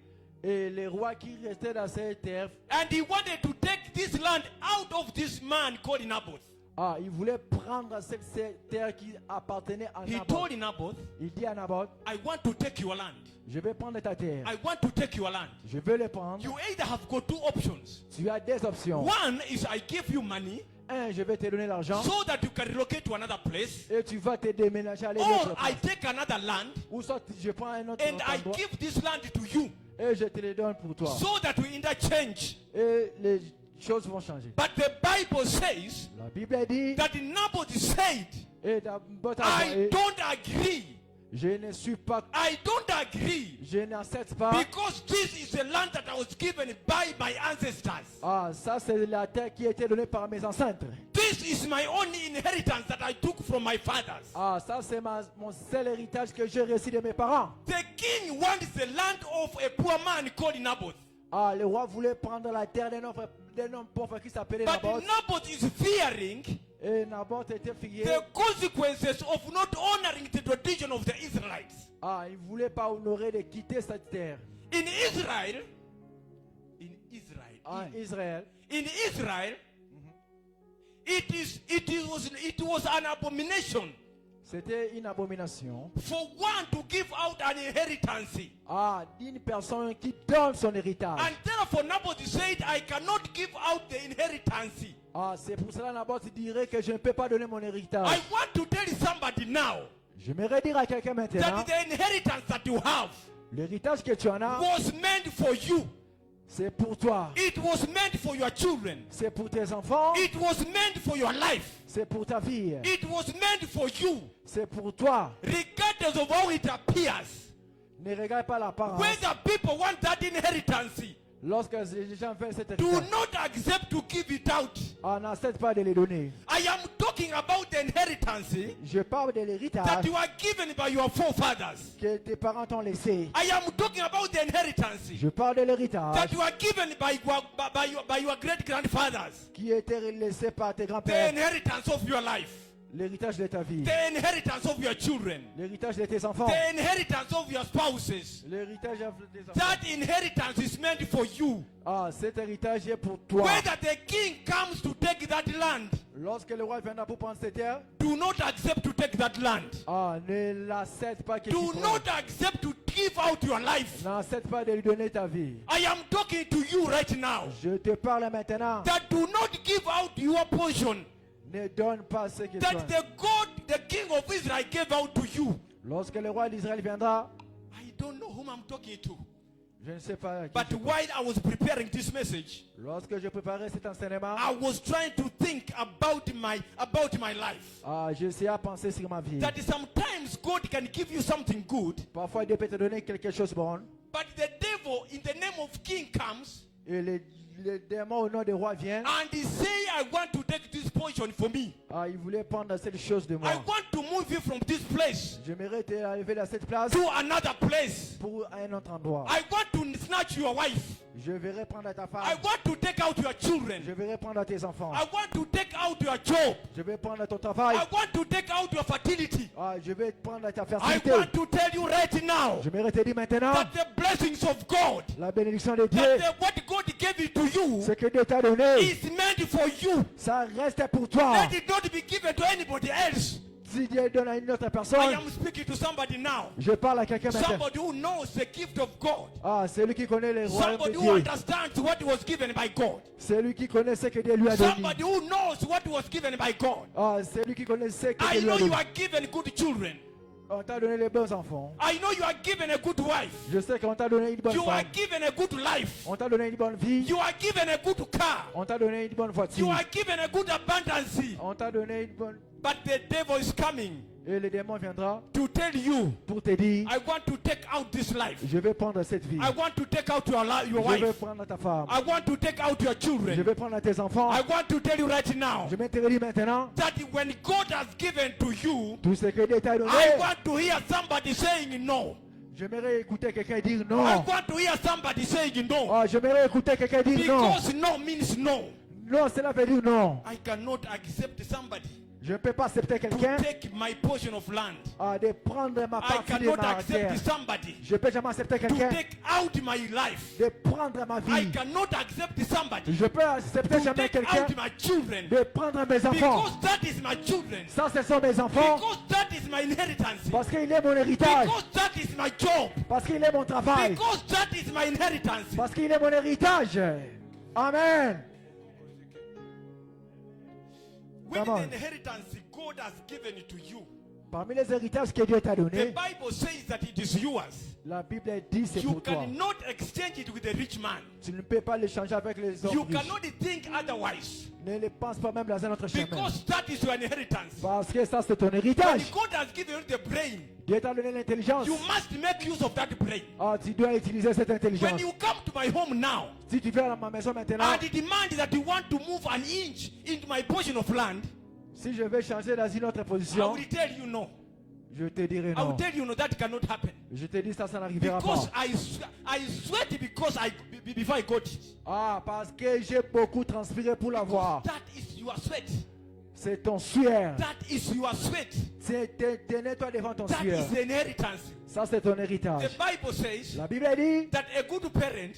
Et les rois qui restaient dans cette terre, and he wanted to take this land out of this man called Naboth. ah, il voulait prendre cette terre qui appartenait à He Naboth. told Naboth, Il dit à Naboth, I want to take your land. je vais prendre ta terre. I want to take your land. Je veux le prendre. You either have got two options. Tu as deux options. One is I give you money Un, je vais te donner l'argent so that you can relocate to another place. et tu vas te déménager à Or l'autre I place. take another land Ou soit je prends un autre and I endroit give this land to you et je te le donne pour toi. so that we interchange. Et les choses vont changer. But the Bible says La Bible dit, that Naboth said, et Naboth a I dit, don't agree. je ne suis pas, I don't agree je n'accepte pas. because this is the land that I was given by my ancestors. Ah, ça c'est la terre qui a été donnée par mes ancêtres. This is my only inheritance that I took from my fathers. Ah, ça c'est mon seul héritage que j'ai reçu de mes parents. The king wants the land of a poor man called Naboth. Ah, le roi voulait prendre la terre d'un homme pauvre qui s'appelait But Naboth. Naboth is fearing Et Naboth était furieux. the consequences of not honoring the tradition of the Israelites. Ah, il ne voulait pas honorer de quitter cette terre. In Israel, En Israël, in Israel, it was an abomination C'était une abomination for one to give out an inheritance. d'une personne qui donne son héritage. And therefore Naboth said, I cannot give out the inheritance. C'est pour cela Naboth dirait que je ne peux pas donner mon héritage. I want to tell somebody now J'aimerais dire à quelqu'un maintenant, that the inheritance that you have l'héritage que tu en as, was meant for you. c'est pour toi. It was meant for your children. C'est pour tes enfants. It was meant for your life. C'est pour ta vie. It was meant for you. C'est pour toi. Regardless of how it appears. Ne regarde pas l'apparence. Whether people want that inheritance, Lorsque les gens veulent cet do héritage, not accept to give it out. n'accepte pas de les donner. I am talking about the inheritance Je parle de that l'héritage you are given by your forefathers. que tes parents t'ont laissé. I am talking about the inheritance Je parle de l'héritage that you are given by your great grandfathers. qui a été laissé par tes The grands-pères. inheritance of your life. L'héritage de ta vie. The inheritance of your children. L'héritage de tes enfants. The inheritance of your spouses. L'héritage des enfants. That inheritance is meant for you. Cet héritage est pour toi. Whether the king comes to take that land, Lorsque le roi viendra pour prendre cette terre, do not accept to take that land. ne l'accepte pas que tu Do prennes. not accept to give out your life. N'accepte pas de lui donner ta vie. I am talking to you right now. Je te parle maintenant. That do not give out your portion. Ne donne pas ce que tu That as. the God, the king of Israel gave out to you. Lorsque le roi d'Israël viendra, I don't know whom I'm talking to. je ne sais pas. à qui But je parle. while I was preparing this message, Lorsque je préparais cet enseignement, I was trying to think about my life. j'essayais à penser sur ma vie. That sometimes God can give you something good, Parfois, Dieu peut te donner quelque chose de bon. but the devil in the name of king comes Et le démon au nom du roi vient. and he say, I want to take this portion for me. Il voulait prendre cette chose de moi. I want to move you from this place J'aimerais t'arriver à cette place to another place. pour un autre endroit. I want to snatch your wife. Je verrai prendre ta I femme. want to take out your children. Je verrai prendre tes enfants. I want to take out your job. Je vais prendre ton travail. I want to take out your fertility. Je vais prendre ta I fertilité. want to tell you right now J'aimerais te dire maintenant, that the blessings of God, la bénédiction de Dieu, what God gave it to you, ce que Dieu t'a donné, is meant for you. ça reste pour toi. Let it not be given to anybody else. Si Dieu donne à une autre I personne, am speaking to somebody now. je parle à quelqu'un maintenant. Somebody who knows the gift of God. C'est lui qui connaît les royaumes de Somebody who Dieu. understands what was given by God. C'est lui qui connaît ce que Dieu lui a donné. Somebody who knows what was given by God. C'est lui qui connaît ce que I Dieu lui know a you donné. are given good children. On t'a donné les bons enfants. I know you are given a good wife. Je sais qu'on t'a donné une bonne You are femme. given a good life. On t'a donné une bonne vie. You are given a good car. On t'a donné une bonne You voiture. are given a good abundance. On t'a donné une bonne... But the devil is coming Et le démon viendra to tell you, pour te dire, I want to take out this life. je vais prendre cette vie. I want to take out your Je vais wife. prendre ta femme. I want to take out your Je children. vais prendre tes enfants. I want to tell you right now Je vais te dire maintenant, that when God has given to you, tout ce que Dieu t'a donné, I want to hear somebody saying no. j'aimerais écouter quelqu'un dire I non. want to hear somebody saying no. J'aimerais écouter quelqu'un dire non. Because no means no. Non, cela veut dire non. I cannot accept somebody Je ne peux pas accepter to quelqu'un take my portion of land. de prendre ma I partie de cannot ma terre. accept somebody Je ne peux jamais accepter to quelqu'un take out my life. de prendre ma I vie. cannot accept somebody Je peux accepter to jamais take quelqu'un out my children. de prendre mes enfants. Because that is my children. Ça, ce sont mes enfants. Because that is my inheritance. Parce qu'il est mon héritage. Because that is my job. Parce qu'il est mon travail. Because that is my inheritance. Parce qu'il est mon héritage. Amen. With Come on. the inheritance God has given it to you, Parmi les héritages que Dieu t'a the donnés, Bible says that it is yours. la Bible dit c'est You pour toi. cannot exchange it with a rich man. Tu ne peux pas l'échanger avec les You hommes riches. cannot think otherwise. Ne le pense pas même dans un autre chemin. Because that is your inheritance. Parce que ça, c'est ton When héritage. God has given you the brain, Dieu t'a donné l'intelligence. you must make use of that brain. Tu dois utiliser cette When intelligence. you come to my home now Si tu viens à ma maison maintenant, and demand that you want to move an inch into my portion of land, si je vais changer dans une autre I position, will tell you no. je te dirai I will non. tell you no, that cannot happen. Je te dis ça, ça n'arrivera Because pas. I sweat because before I got it. Parce que j'ai beaucoup transpiré pour l'avoir. That is your sweat. C'est ton sueur. That is your sweat. Tenez-toi devant ton That sueur. is the inheritance. Ça, c'est ton The héritage. Bible says La Bible dit, that a good parent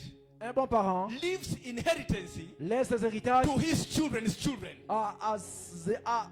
Un bon parent leaves inheritance laisse ses héritages to his children's children.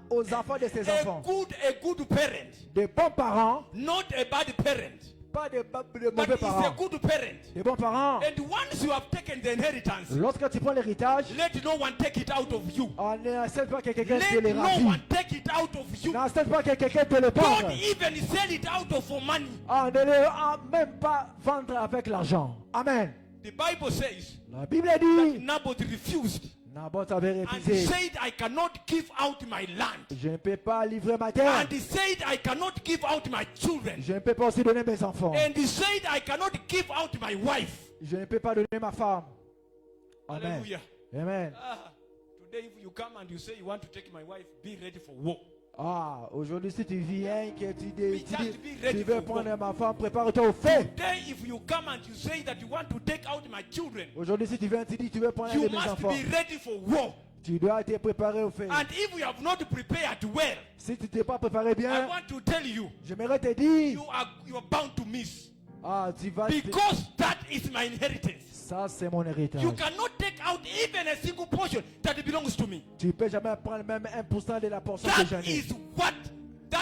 aux enfants de ses enfants. A good parent, De bons parents, not a bad parent, pas de but mauvais is a parents. good parent. De bons parents. And once you have taken the inheritance, Lorsque tu prends l'héritage, let no one take it out of you. n'accepte pas que quelqu'un te Let le no ravit. one take it out of you. N'accepte pas que quelqu'un te le prenne. Don't even sell it out of for money. Ne le même pas vendre avec l'argent. Amen. The Bible says La Bible that dit, Naboth refused Naboth avait and refusé. said, I cannot give out my land. Je ne peux pas livrer ma terre. And he said, I cannot give out my children. Je ne peux pas aussi donner mes enfants. And he said, I cannot give out my wife. Je ne peux pas donner ma femme. Amen. Hallelujah. Amen. Today, if you come and you say you want to take my wife, be ready for war. Aujourd'hui, si tu viens, que tu dis, Just be ready tu veux for prendre ma femme, prépare-toi au fait. Today, if you come and you say that you want to take out my children, Aujourd'hui, si tu viens, tu dis, tu veux prendre un you de mes must enfants. be ready for war. Tu dois te préparer au fait. And if you have not prepared well, Si tu ne t'es pas préparé I bien, want to tell you, j'aimerais te dire, you are bound to miss. tu vas Because that is my inheritance. ça c'est mon héritage. You cannot take out even a single portion that belongs to me. Tu peux jamais prendre même 1% de la portion que j'en That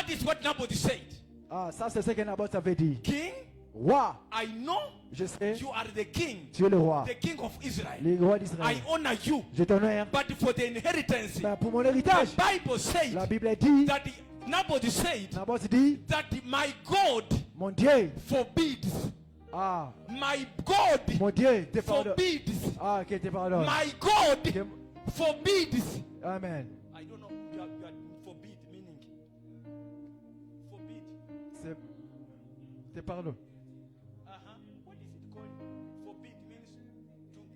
ai. is what Naboth said. Ça c'est ce que Naboth avait dit. King, Roi, I know je sais, you are the king, tu es le roi, the king of Israel. le roi I d'Israël. honor you. Je t'honore. But for the inheritance, Mais pour mon the héritage, Bible said la Bible dit, that Naboth said Naboth dit, that my God mon Dieu, forbids. My God mon Dieu, te pardonne. forbids. Que te pardonne. My God Que- forbids. Amen. I don't know. You are forbid meaning. Forbid. Te pardonne. What is it called? Forbid means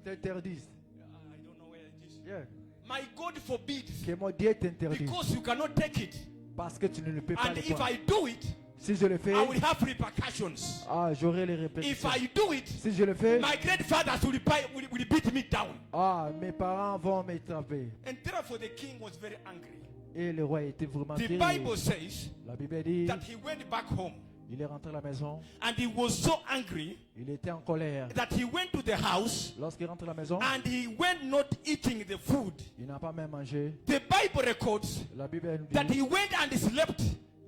to. T'interdise. I don't know where it is. Yeah. My God forbids Que mon Dieu t'interdise. because you cannot take it. Parce que tu ne le peux pas And le if prendre. I do it, Si je le fais, I will have repercussions. j'aurai les If répétitions. I do it, Si je le fais, my grandfathers will beat me down. mes parents vont me taper. And therefore the king was very angry. Et le roi était vraiment The terrible. Bible says La Bible dit, that he went back home il est rentré à la maison, and he was so angry il était en colère. that he went to the house Lorsqu'il rentre à la maison, and he went not eating the food. il n'a pas même mangé. The Bible records La Bible nous that dit, he went and slept,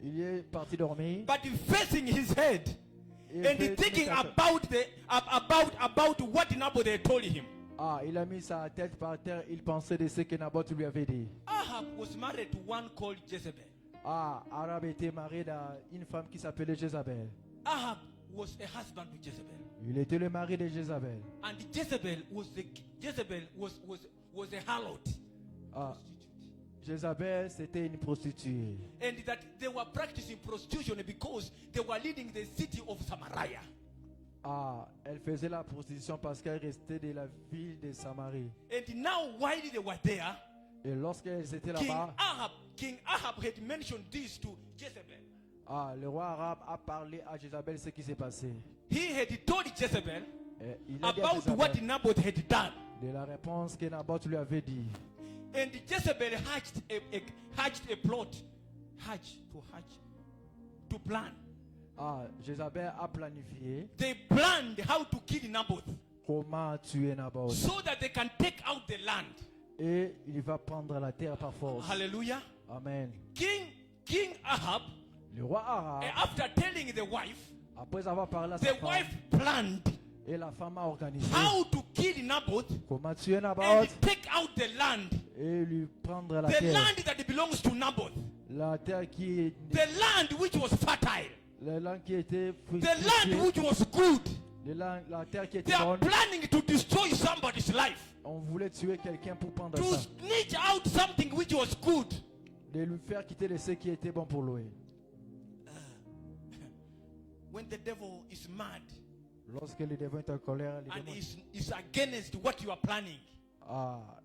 il est parti dormir. but facing his head Et and fait- thinking met about what Naboth had told him. il a mis sa tête par terre, il pensait de ce que Naboth lui avait dit. Ahab was married to one called Jezebel. Arab était marié à une femme qui s'appelait Jézabel. Ahab was a husband to Jezebel, Il était le mari de Jézabel. and Jezebel was a harlot. Jézabel, c'était une prostituée. And that they were practicing prostitution because they were leading the city of Samaria. Elle faisait la prostitution parce qu'elle restait de la ville de Samarie. And now while they were there, Et lorsqu'elles étaient là-bas, King Ahab had mentioned this to Jezebel. le roi arabe a parlé à Jézabel ce qui s'est passé. He had told Jezebel Et il a dit à about Jézabel what Naboth had done. de la réponse que Naboth lui avait dit. And Jezebel hatched a plot. To plan. Jézabel a planifié They planned how to kill Naboth comment tuer Naboth. so that they can take out the land. Et il va prendre la terre par force. Hallelujah. Amen. King Ahab, Le roi arabe, after telling the wife, après avoir parlé à sa the femme, wife planned et la femme a organisé how to kill Naboth comment tuer and Naboth take out the land. et lui prendre la The terre. land that belongs to Naboth. La terre qui est The land which was fertile. la langue qui était The land which was good. la terre qui They était are bonne. planning to destroy somebody's life. On voulait tuer quelqu'un pour prendre To ça, snitch out something which was good. de lui faire quitter de ce qui était bon pour lui. When the devil is mad Lorsque le démon est en colère, le and démon, is against what you are planning.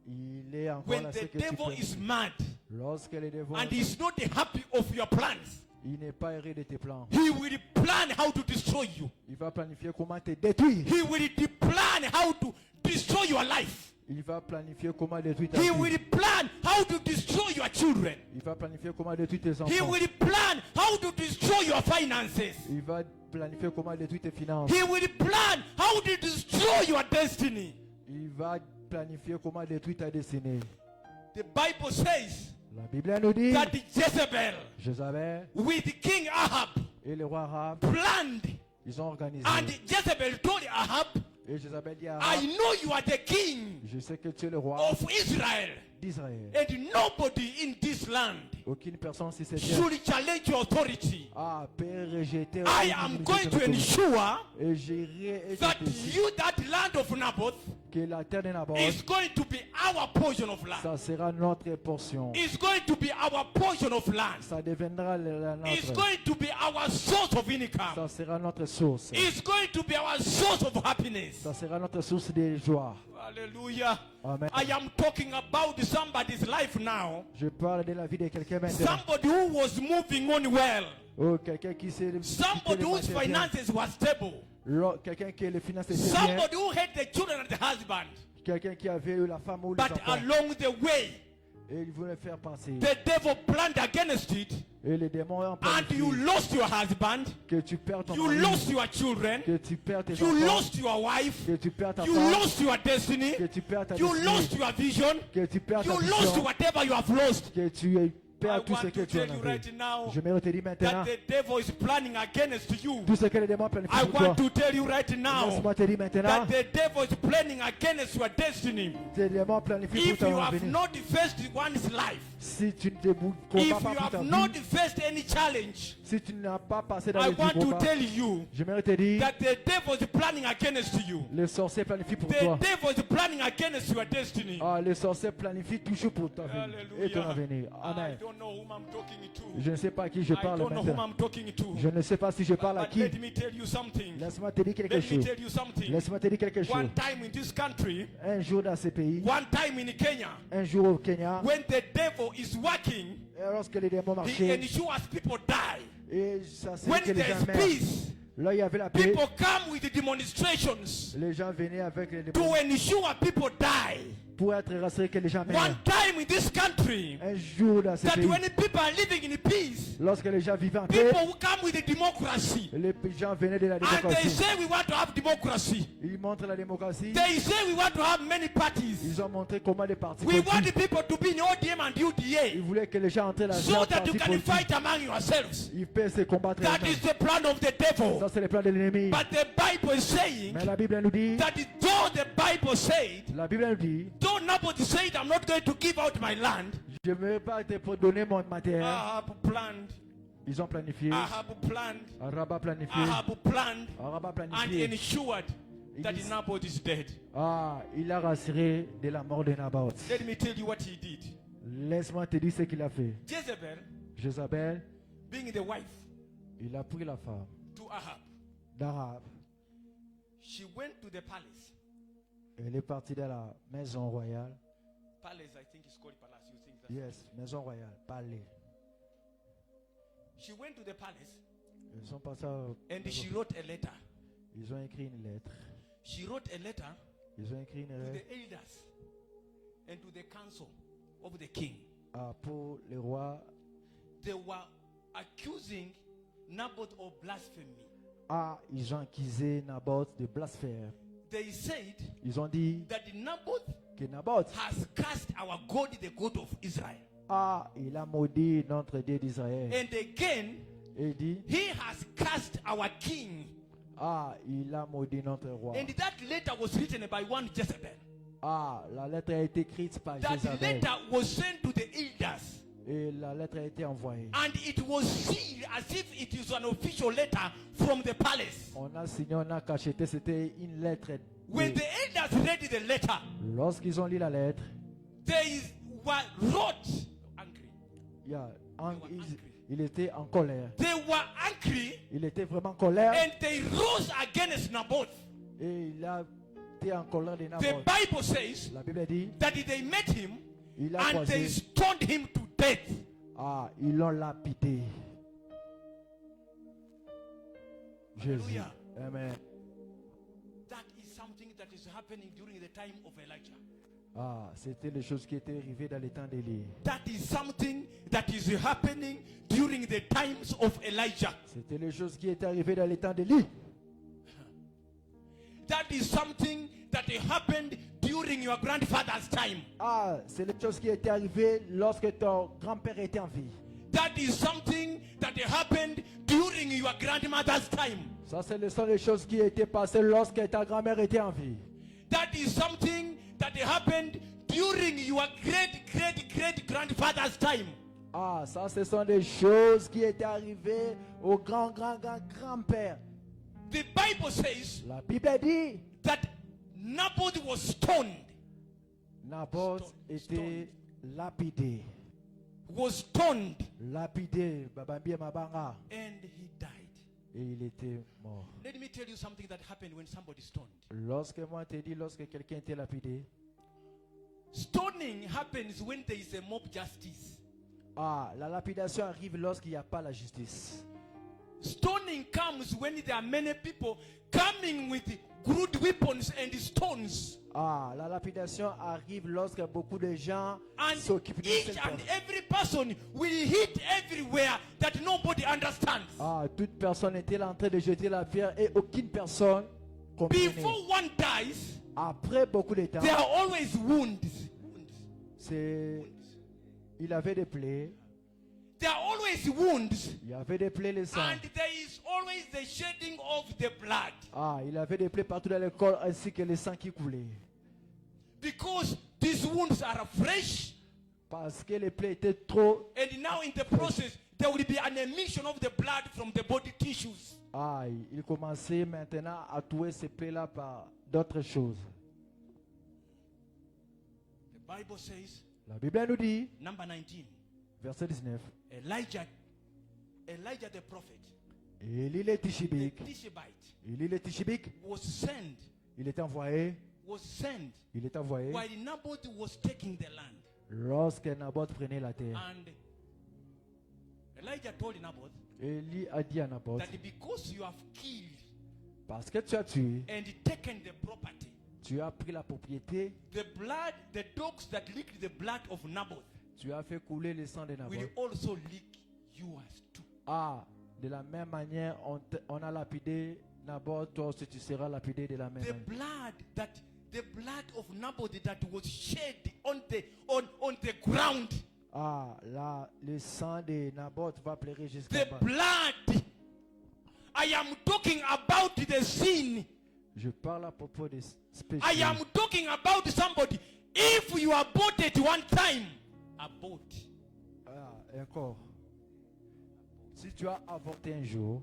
il est encore When là ce the que tu devil fais. is mad Lorsque le démon and is not happy of your plans, il n'est pas heureux de tes plans, he will plan how to destroy you. il va planifier comment te détruire. He will plan how to destroy your life. Il va planifier comment détruire ta He vie. will plan how to destroy your children. Il va planifier comment détruire tes He enfants. will plan how to destroy your finances. Il va planifier comment détruire tes finances. He will plan how to destroy your destiny. Il va planifier comment détruire ta destinée. The Bible says La Bible nous dit, that Jezebel Jézabel with King Ahab et le roi Ahab, planned, ils ont organisé. and Jezebel told Ahab, Et Jézabel dit à I Ahab, know you are the king je sais que tu es le roi of Israel, d'Israël. and nobody in this land Aucune personne sur cette terre should challenge your authority. peut rejeter. I am going to ensure Et j'irai et je that décide you, that land of Naboth, que la terre de Naboth, is going to be our portion of land. ça sera notre portion. It's going to be our portion of land. Ça deviendra la It's nôtre. going to be our source of income. Ça sera notre source. It's going to be our source of happiness. Ça sera notre source de joie. Hallelujah. Amen. I am talking about somebody's life now. Je parle de la vie de quelqu'un maintenant. Somebody who was moving on well. Oh, quelqu'un qui s'est Somebody whose finances were stable. Quelqu'un qui a les finances étaient bien. Somebody who had the children and the husband. Quelqu'un qui avait eu la femme ou les But enfants. along the way, Et il voulait faire passer. the devil planned against it. Et les démons ont And you planifié lost your husband. que tu perds ton You mari, lost your children. que tu perds tes You enfants, lost your wife. que tu perds ta You femme, lost your destiny. que tu perds ta You destinée, lost your vision. que tu perds ta You lost vision, whatever you have lost. que tu I perds tout ce want que to tu tell en you avais. right now Je me te dis maintenant, that the devil is planning against you. tout ce que les démons I planifient pour toi. want to tell you right now Laisse-moi te dire maintenant, that the devil is planning against your destiny. les démons planifient If pour you ton have avenir. not faced one's life, Si tu ne te if combats you pas pour ta have vie, not faced any challenge, si tu n'as pas passé dans I les want to combats, tell you j'aimerais te dire, that the devil is planning against you. les sorciers planifient pour The toi. devil is planning against your destiny. Ah, les sorciers planifient toujours pour ta vie et ton avenir. I Amen. don't know whom I'm talking to. Je ne sais pas à qui je I parle don't know whom maintenant. I'm talking to. Je ne sais pas si je parle à But qui. let me tell you something. Laisse-moi te dire quelque Let me chose. tell you something. Laisse-moi te dire quelque chose. One time in this country, Un jour dans ce pays, one time in Kenya, un jour au Kenya, when the devil is working, et lorsque les démons he marchaient, ensures people die. et ça c'est When que les there gens is meurent. peace, Là, il y avait la paix. people come with the demonstrations Les gens venaient avec les to démons ensure people die. pour être rassurés que les gens meurent. One time in this country, Un jour dans ce that pays, when people are living in peace, lorsque les gens vivaient en paix, people who come with the democracy, les gens venaient de la and they démocratie. say we want to have democracy. Ils montrent la démocratie. They say we want to have many parties. Ils ont montré comment les partis We want politiques. the people to be in ODM and Ils UDA voulaient que les gens entrent dans so un that you parti can politique. fight among yourselves. Ils peuvent se combattre. That is the plan of the devil. Ça, c'est le plan de l'ennemi. But the Bible is saying Mais la Bible nous dit, that though the Bible said, la Bible nous dit, though nobody said I'm not going to give out my land, je ne veux pas te donner mon matériel. Ahab planned, Ils ont planifié. Ahab planned, Araba planifié. Ahab planned, Araba and planifié. ensured that It is- Naboth is dead. Ah, il a rassuré de la mort de Naboth. Let me tell you what he did. Laisse-moi te dire ce qu'il a fait. Jezebel, Jézabel, being the wife il a pris la femme to Ahab, d'Arab. she went to the palace. Elle est partie de la maison royale. Palace, I think it's called palace. You think that? Yes, maison royale, palais. She went to the palace Ils sont passés au- and she wrote a letter. Ils ont écrit une lettre. She wrote a letter Ils ont écrit une to lettre the elders and to the council of the king. pour le roi. They were accusing Naboth of blasphemy. Ah, ils ont accusé Naboth de blasphème. They said Ils ont dit that Naboth que Naboth, has cursed our God, the God of Israel. ah, il a maudit notre Dieu d'Israël. And again, Et il dit, he has cursed our king. ah, il a maudit notre roi. And that letter was written by one Jezebel. Ah, la lettre a été écrite par That Jézabel. letter was sent to the elders. Et la lettre a été envoyée. And it was sealed as if it is an official letter from the palace. On a signé, on a cacheté, c'était une lettre. When the elders read the letter, Lorsqu'ils ont lu la lettre, they were wrote angry. il, y a- were angry. il était en colère. They were angry Il était vraiment en colère. and they rose against Naboth. Et il a été en colère de The Naboth. Bible says La Bible dit, that they met him il a and they croisé. stoned him to death. Ah, ils l'ont lapidé. Jésus. Hallelujah. Amen. That is something that is happening during the time of Elijah. Ah, c'était les choses qui étaient arrivées dans les temps d'Élie. That is something that is happening during the times of Elijah. C'était les choses qui étaient arrivées dans les temps d'Élie. That is something that happened during during your grandfather's time. Ah, c'est les choses qui étaient arrivées lorsque ton grand-père était en vie. That is something that happened during your grandmother's time. Ça, ce sont les choses qui étaient passées lorsque ta grand-mère était en vie. That is something that happened during your great-great-great-grandfather's time. Ah, ça, ce sont des choses qui étaient arrivées au grand-grand-grand-grand-père. The Bible says La Bible dit, that Naboth was stoned. Naboth était lapidé. Was stoned. Lapidé, babambie mabanga. And he died. Et il était mort. Let me tell you something that happened when somebody is stoned. Lorsque moi te dis, lorsque quelqu'un était lapidé, Stoning happens when there is a mob justice. ah, la lapidation arrive lorsqu'il n'y a pas la justice. Stoning comes when there are many people coming with crude weapons and stones. Ah, la lapidation arrive lorsque beaucoup de gens And s'occupent de each cette and personne. every person will hit everywhere that nobody understands. Ah, toute personne était là en train de jeter la pierre et aucune personne comprenait. Before one dies, Après beaucoup de temps, there are always wounds. il avait des plaies. There are always wounds. Il y avait des plaies le sang. And there is always the shedding of the blood. Ah, il avait des plaies partout dans le corps ainsi que le sang qui coulait. Because these wounds are fresh. Parce que les plaies étaient trop. And now in the process, there will be an emission of the blood from the body tissues. Ah, il commençait maintenant à tuer ces plaies-là par d'autres choses. The Bible says, La Bible nous dit, number 19, verset 19, Elijah the prophet, Élie le the Tishibik, Tishbite, Élie le Tishibik, was sent il est envoyé, while Naboth was taking the land. lorsque Naboth prenait la terre. And Elijah told Naboth Élie a dit à Naboth, that because you have killed parce que tu as tué, and taken the property, tu as pris la propriété, the blood, the dogs that licked the blood of Naboth tu as fait couler le sang de will Naboth. also lick yours too. Ah, de la même manière, on a lapidé Naboth, toi aussi tu seras lapidé de la même The manière. blood of Naboth that was shed on the ground. Ah, là, le sang de Naboth va pleurer jusqu'à The bas. blood. I am talking about the sin. Je parle à propos des péchés. I am talking about somebody. If you aborted one time, abort. Ah, encore. Si tu as avorté un jour,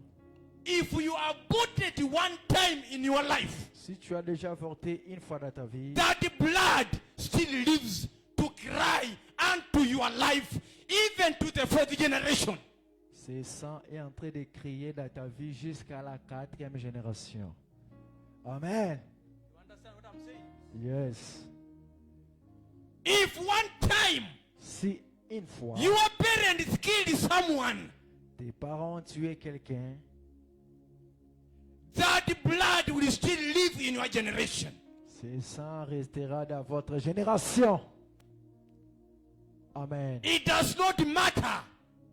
If you aborted one time in your life, si tu as déjà avorté une fois dans ta vie, that blood still lives to cry unto your life, even to the fourth generation. ce sang est en train de crier dans ta vie jusqu'à la 4e génération. Amen. You understand what I'm saying? Yes. If one time Si une fois, your parents killed someone, tes parents ont tué quelqu'un, that blood will still live in your generation. ce sang restera dans votre génération. Amen. It does not matter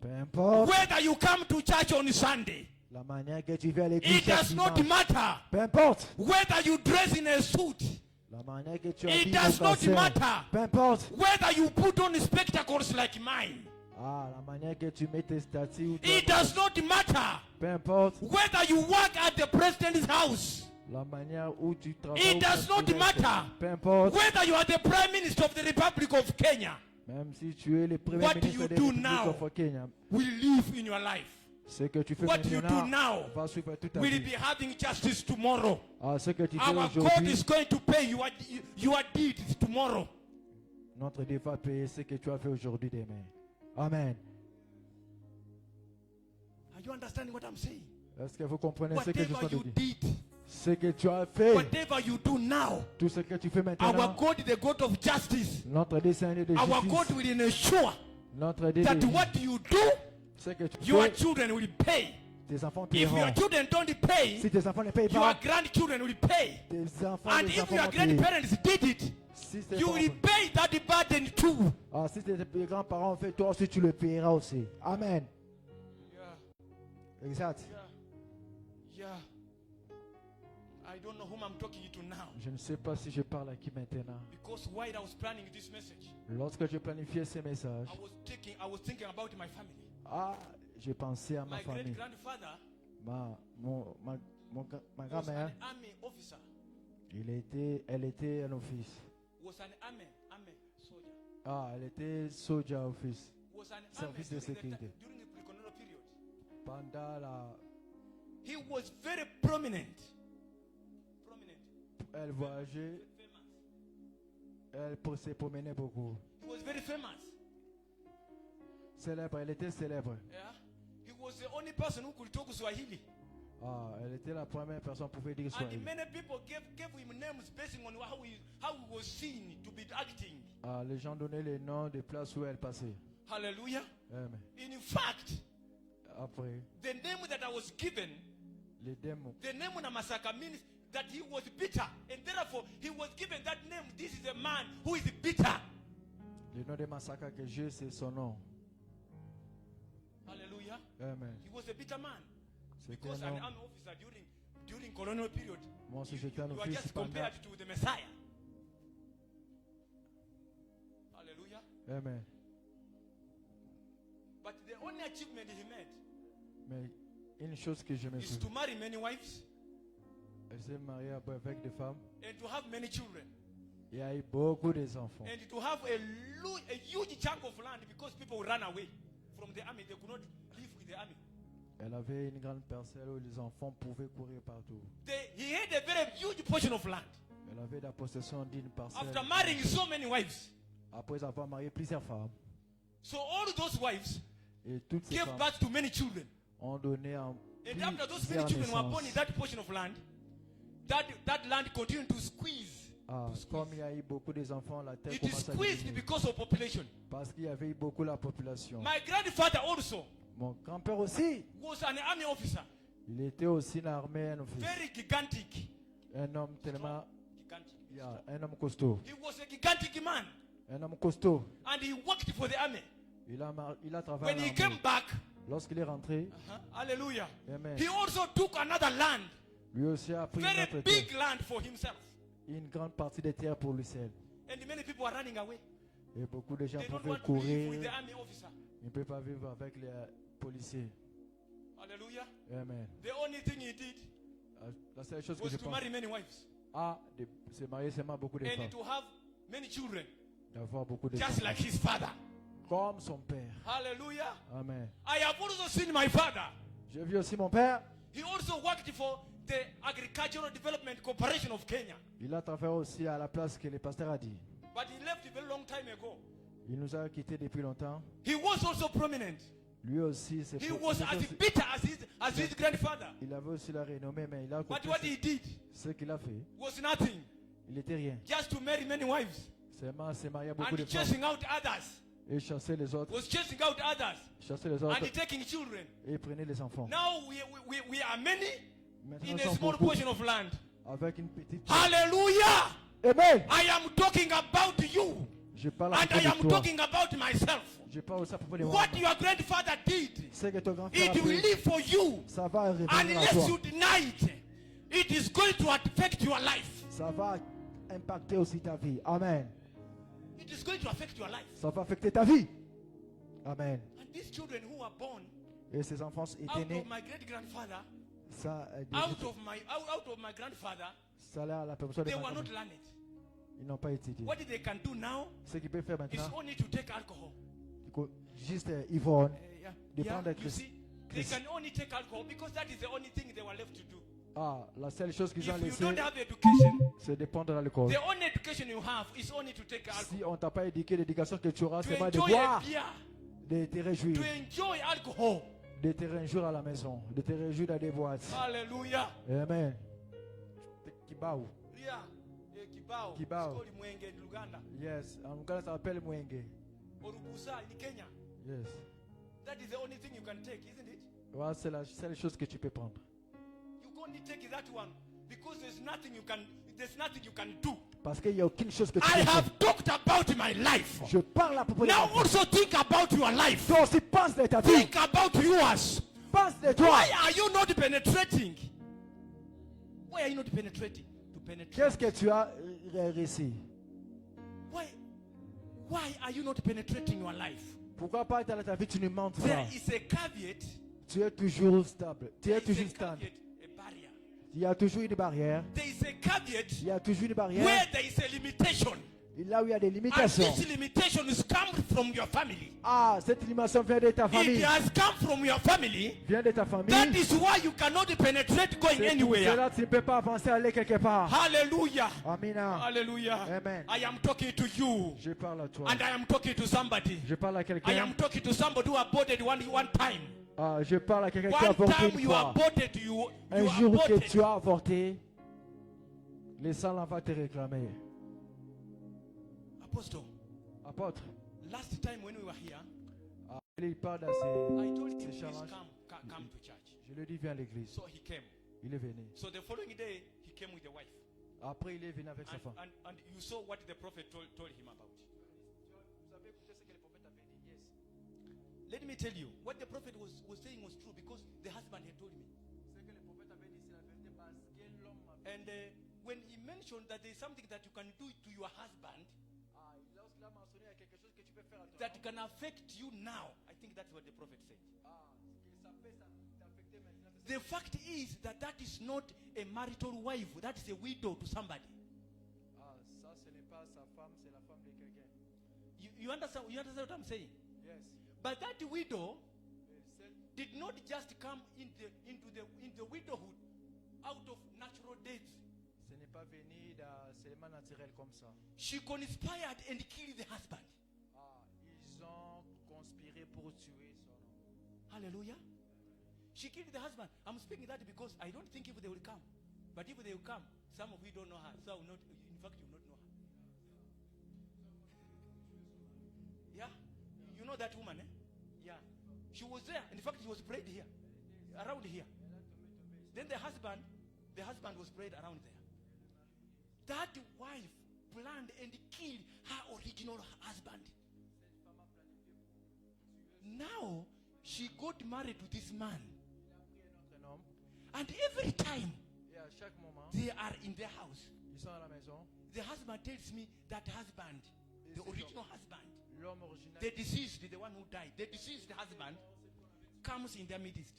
Peu importe whether you come to church on Sunday. la manière que tu vas à l'église It chaque does not dimanche. matter Peu importe whether you dress in a suit. la manière que tu It habilles does ton not corset. matter Peu importe whether you put on spectacles like mine. ah, la manière que tu mets tes statues. ou It does not matter Peu importe whether you work at the president's house. la manière où tu travailles. It ou does quand tu not restes. matter Peu importe. whether you are the prime minister of the Republic of Kenya. Même si tu es le premier What ministre you de do la République now of Kenya, Will live in your life. ce que tu fais What you do maintenant now va suivre toute ta will vie. be having justice tomorrow. Ah, ce que tu fais Our God aujourd'hui, is going to pay your deeds tomorrow. notre Dieu va payer ce que tu as fait aujourd'hui demain. Amen. Are you understanding what I'm saying? Est-ce que vous comprenez ce que je suis en Whatever train you de dire? did, Ce que tu as fait, whatever you do now, tout ce que tu fais our maintenant, God, the God of justice, notre Dieu c'est un Dieu de our God justice. will ensure Notre Dieu that de what you do, ce que tu your fais, children will pay. tes enfants If your paieront. children don't pay, Si tes enfants ne payent your pas, grandchildren will pay. tes enfants, And les if enfants your vont payer. grandparents did it, Si tes you will parents- pay that burden too. Ah, si tes grands-parents ont fait, toi aussi tu le payeras aussi. Amen. Yeah. Exact. Yeah. I don't know whom I'm talking to now. Je ne sais pas si je parle à qui maintenant. Because while I was planning this message, Lorsque je planifiais ces messages, I was thinking about my family. j'ai pensé à ma My famille. great-grandfather Ma was grand-mère, an army officer. elle était un office. Was an army soldier. Elle était soldier office. Was an Service army de sécurité. during the pre-colonial period. Pendant He was very prominent. elle voyageait, Famous. elle se promenait beaucoup. He was very famous. Célèbre, elle était célèbre. Yeah. He was the only person who could talk Swahili. Elle était la première personne qui pouvait dire And Swahili. many people gave him names based on how he was seen to be acting. Les gens donnaient les noms des places où elle passait. Hallelujah. Amen. In fact, Après, the name that I was given, les démons. the name Namasaka means that he was bitter. And therefore, he was given that name. This is a man who is bitter. Le nom de Massacre que j'ai, c'est son nom. Hallelujah. Amen. He was a bitter man. C'était Because un an homme. army officer during colonial period, Moi aussi, you j'étais un are office just pendant. compared to the Messiah. Hallelujah. Amen. But the only achievement he made Mais une chose que je me is souviens, to marry many wives elle s'est mariée avec des femmes. and to have many children Il y a eu beaucoup d'enfants. and to have a huge chunk of land because people ran away from the army. They could not live with the army. Elle avait une grande parcelle où les enfants pouvaient courir partout. He had a very huge portion of land. Elle avait la possession d'une parcelle. After marrying so many wives, Après avoir marié plusieurs femmes. so all those wives Et toutes ces gave femmes birth to many children. ont donné en And after those plusieurs many children were born in naissances. that portion of land, that land continued to squeeze. Comme il y a eu beaucoup d'enfants, la terre It is commence à squeezed diminuer. because of population. Parce qu'il y avait eu beaucoup la population. My grandfather also Mon grand-père aussi, was an army officer, il était aussi dans l'armée, un office. very gigantic. Un homme tellement, Gigantic. un homme costaud. He was a gigantic man, Un homme costaud. and he worked for the army. Il a travaillé When he en came armée. back, Lorsqu'il est rentré, hallelujah, Amen. he also took another land, lui aussi a pris une very autre big terre, land for himself. une grande partie des terres pour lui seul. And many people are running away. Et beaucoup de gens They don't pouvaient want to live with the courir. army officer. Ils ne peuvent pas vivre avec les policiers. Hallelujah. Amen. The only thing he did La seule chose que was je to pense, marry many wives de se marier seulement beaucoup de and femmes. to have many children, D'avoir beaucoup de just enfants. like his father. Comme son père. Hallelujah. Amen. I have also seen my father. J'ai vu aussi mon père. He also worked for the Agricultural Development Corporation of Kenya. Il a travaillé aussi à la place que le pasteur a dit. But he left a very long time ago. Il nous a quittés depuis longtemps. He was also prominent. Lui aussi, c'est He was as bitter as his grandfather. il avait aussi la renommée, mais il a But compris what he did ce qu'il a fait. was nothing. Il n'était rien. Just to marry many wives Seulement se marier beaucoup de and femmes chasing out others. et chasser les autres. Was chasing out others Chasser les autres and taking children. et prenez les enfants. Now we are many Maintenant, in nous a sommes small beaucoup portion of land. avec une petite. Hallelujah! Amen. I am talking about you. Je parle à And propos I de am toi. talking about myself. Je parle aussi à propos de moi. What your grandfather did, Ce que ton grand-père a it will fait, live for you. ça va revenir à Unless toi. you deny it, it is going to affect your life. Ça va impacter aussi ta vie. Amen. It is going to affect your life. Ça va affecter ta vie. Amen. And these children who are born Et ces enfants étaient out nés. of my great grandfather, Ça, out of my grandfather, ça a la personne de they ma were not famille. learned. Ils n'ont pas étudié. What they can do now Ce qu'ils peuvent faire is maintenant, only to take alcohol. juste Yvonne, Yeah, de yeah, prendre you Christ. see, they can only take alcohol because that is the only thing they were left to do. La seule chose qu'ils ont If you laissé, don't have education, c'est de prendre de l'alcool. the only education you have is only to take alcohol. Si on t'a pas éduqué, l'éducation que tu auras, To c'est pas de enjoy a boire, beer, de te réjouir, to enjoy alcohol. de te réjouir à la maison, de te réjouir dans des boîtes. Hallelujah. Amen. Kibao. Yeah. Kibao. Kibao. It's called Mwenge in Luganda. Yes. En Uganda, ça s'appelle Mwenge. Orubusa in Kenya. Yes. That is the only thing you can take, isn't it? Voilà, c'est la seule chose que tu peux prendre. You can only take that one because there's nothing you can do. Parce qu'il n'y a aucune chose que tu I peux faire. have talked about my life. Je parle à propos de Now ta vie. also think about your life. Toi aussi, pense de ta vie. Think about yours. Pense de toi. Why are you not penetrating? Why are you not penetrating? To penetrate. Qu'est-ce que tu as réussi? Why are you not penetrating your life? Pourquoi pas dans ta vie tu ne montres There pas? is a caveat. Tu es toujours stable. Tu There es is toujours a stable. caveat, a barrier. Il y a toujours une barrière. There is a caveat Il y a toujours une where barrière. there is a limitation. Et là où il y a des And limitations. this limitation is come from your family. Ah, cette limitation vient de ta It famille. has come from your family. Vient de ta famille. That is why you cannot penetrate going C'est pour anywhere. cela que tu ne peux pas avancer, aller quelque part. Hallelujah. Amina. Hallelujah. Amen. I am talking to you. Je parle à toi. And I am talking to somebody. Je parle à I quelqu'un. am talking to somebody who aborted one time. Ah, je parle à quelqu'un qui a One avorté time une you fois. aborted, you Un jour que aborted. tu as avorté, le sang va te réclamer. Apostle, Apôtre, last time when we were here, ah, il parle dans I ses, told him, ses please challenges. come to church. Je lui ai dit, viens à l'église. So he came. Il est venu. So the following day, he came with the wife. Après, il est venu avec sa femme. And you saw what the prophet told him about. Let me tell you, what the prophet was saying was true because the husband had told me. And when he mentioned that there is something that you can do to your husband that can affect you now, I think that's what the prophet said. The fact is that that is not a marital wife, that is a widow to somebody. You understand what I'm saying? Yes. But that widow did not just come into the widowhood out of natural death. Ce n'est pas venu seulement naturel comme ça. She conspired and killed the husband. Ah, ils ont conspiré pour tuer son homme. Hallelujah. She killed the husband. I'm speaking that because I don't think if they will come. But if they will come, some of you don't know her. So I will not, in fact, you will not know her. Yeah? You know that woman, eh? Yeah. She was there. In fact, she was prayed here. Around here. Then the husband was prayed around there. That wife planned and killed her original husband. Now, she got married to this man. And every time Et à chaque moment, they are in their house, ils sont à la maison. the husband tells me that husband, the original husband, L'homme original, the deceased, the one who died, the deceased husband comes in their midst.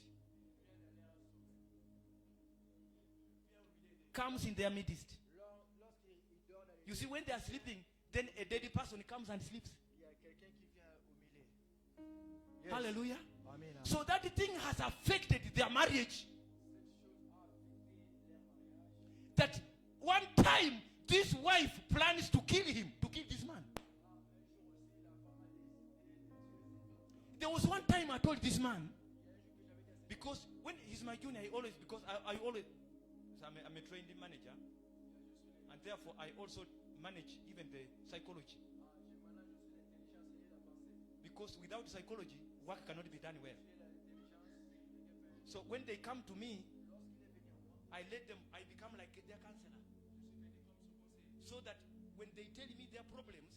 Comes in their midst. You see, when they are sleeping, then a dead person comes and sleeps. il y a quelqu'un qui vient au milieu. Yes. Hallelujah. Amen. So that thing has affected their marriage. That one time this wife plans to kill him, to kill this man. There was one time I told this man, because when he's my junior, I always I'm a trained manager, and therefore I also manage even the psychology. Because without psychology, work cannot be done well. So when they come to me, I become like their counselor. So that when they tell me their problems,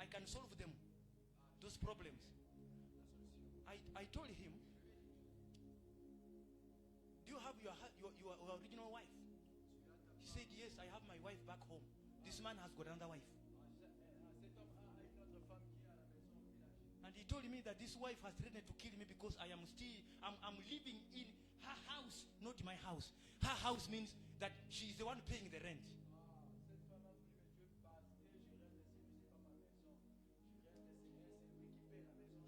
I can solve them, those problems. I told him, do you have your original wife? He said, yes, I have my wife back home. This man has got another wife. And he told me that this wife has threatened to kill me because I'm living in her house, not my house. Her house means that she is the one paying the rent.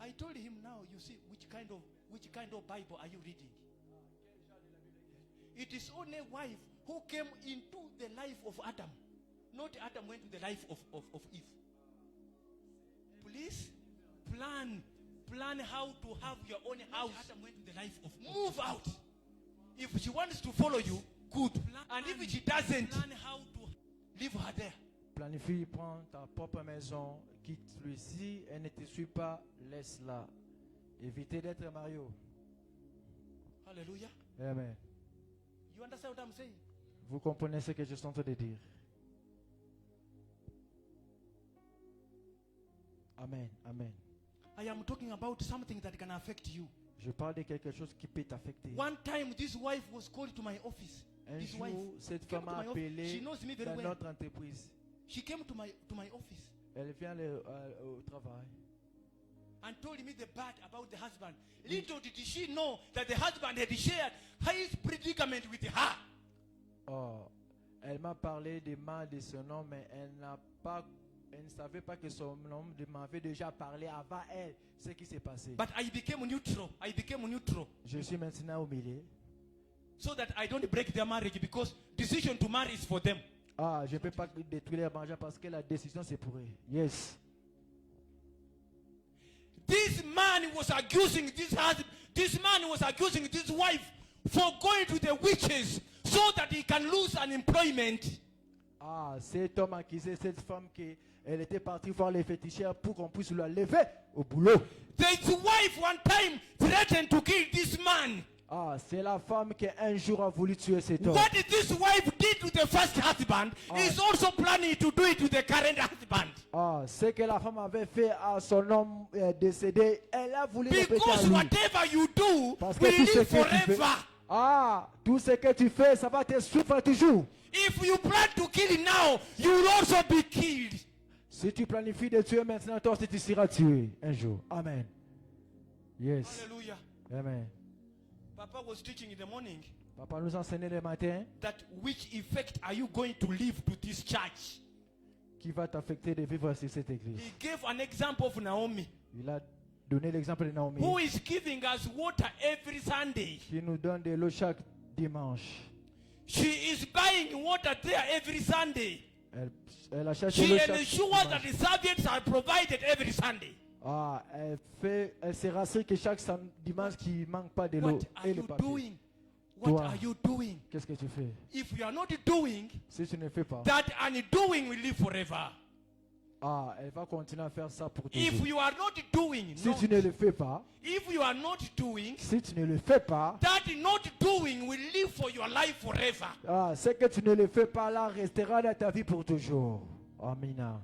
I told him, now you see which kind of Bible are you reading? It is only a wife who came into the life of Adam. Not Adam went to the life of Eve. Please plan how to have your own house. Adam went to the life of move out. If she wants to follow you, good. And if she doesn't, plan how to leave her there. Planifie, prends ta propre maison, quitte-le si elle ne te suit pas, laisse-la. Évitez d'être Mario. Hallelujah. Amen. You understand what I'm saying? Vous comprenez ce que je suis en train de dire? Amen. Amen. I am talking about something that can affect you. Je parle de quelque chose qui peut t'affecter. One time, this wife was called to my office. Un This jour, wife cette came femme to a my office. She appelé knows me very dans well. notre entreprise. She came to my office Elle vient au travail. and told me the bad about the husband. Little did she know that the husband had shared his predicament with her. Oh, elle m'a parlé du mal de son homme, mais elle ne savait pas que son homme m'avait déjà parlé avant elle ce qui s'est passé. But I became neutral. I became neutral Je suis maintenant au milieu. so that I don't break their marriage because decision to marry is for them. Ah, je ne peux pas détruire leur mariage parce que la décision c'est pour eux. Yes. This man was accusing this husband. This man was accusing this wife for going to the witches so that he can lose unemployment. Ah, cet homme accusait cette femme qu'elle était partie voir les féticheurs pour qu'on puisse la lever au boulot. This wife one time threatened to kill this man. Ah, c'est la femme qui un jour a voulu tuer cet homme. What this wife did to the first husband is also planning to do it to the current husband. Ah, ce que la femme avait fait à son homme décédé, elle a voulu répéter à Because lui. whatever you do Parce que will tout ce live que tu fais, forever. ah, tout ce que tu fais, ça va te souffrir toujours. If you plan to kill now, you will also be killed. Si tu planifies de tuer maintenant, toi aussi tu seras tué un jour. Amen. Yes. Hallelujah. Amen. Papa was teaching in the morning Papa nous enseignait le matin that which effect are you going to leave to this church? qui va t'affecter de vivre sur cette église. He gave an example of Naomi, Il a donné l'exemple de Naomi who is giving us water every Sunday. qui nous donne de l'eau chaque dimanche. She is buying water there every Sunday. Elle achète de She l'eau chaque ensures that dimanche. the servants are provided every Sunday. Ah, elle se rassure que chaque dimanche qu'il ne manque pas de l'eau What are et le you papier. doing? What Toi. are you doing? Qu'est-ce que tu fais? If you are not doing, Si tu ne fais pas, that undoing will live forever. ah, elle va continuer à faire ça pour If toujours. you are not doing, Si no, tu ne le fais pas, if you are not doing, si tu ne le fais pas, that not doing will live for your life forever. ah, ce que tu ne le fais pas là restera dans ta vie pour toujours. Amina.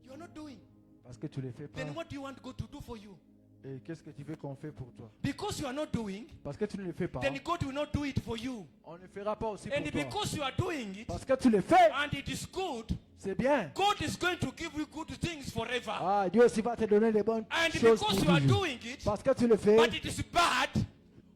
You are not doing. Parce que tu ne le fais pas. Then what do you want God to do for you? Et qu'est-ce que tu veux qu'on fait pour toi? Because you are not doing, Parce que tu ne le fais pas. then God will not do it for you. On ne le fera pas aussi And pour toi. because you are doing it, Parce que tu le fais, and it is good, c'est bien. God is going to give you good things forever. Ah, Dieu aussi va te donner les bonnes And choses pour because you are toujours. doing it, Parce que tu le fais, but it is bad,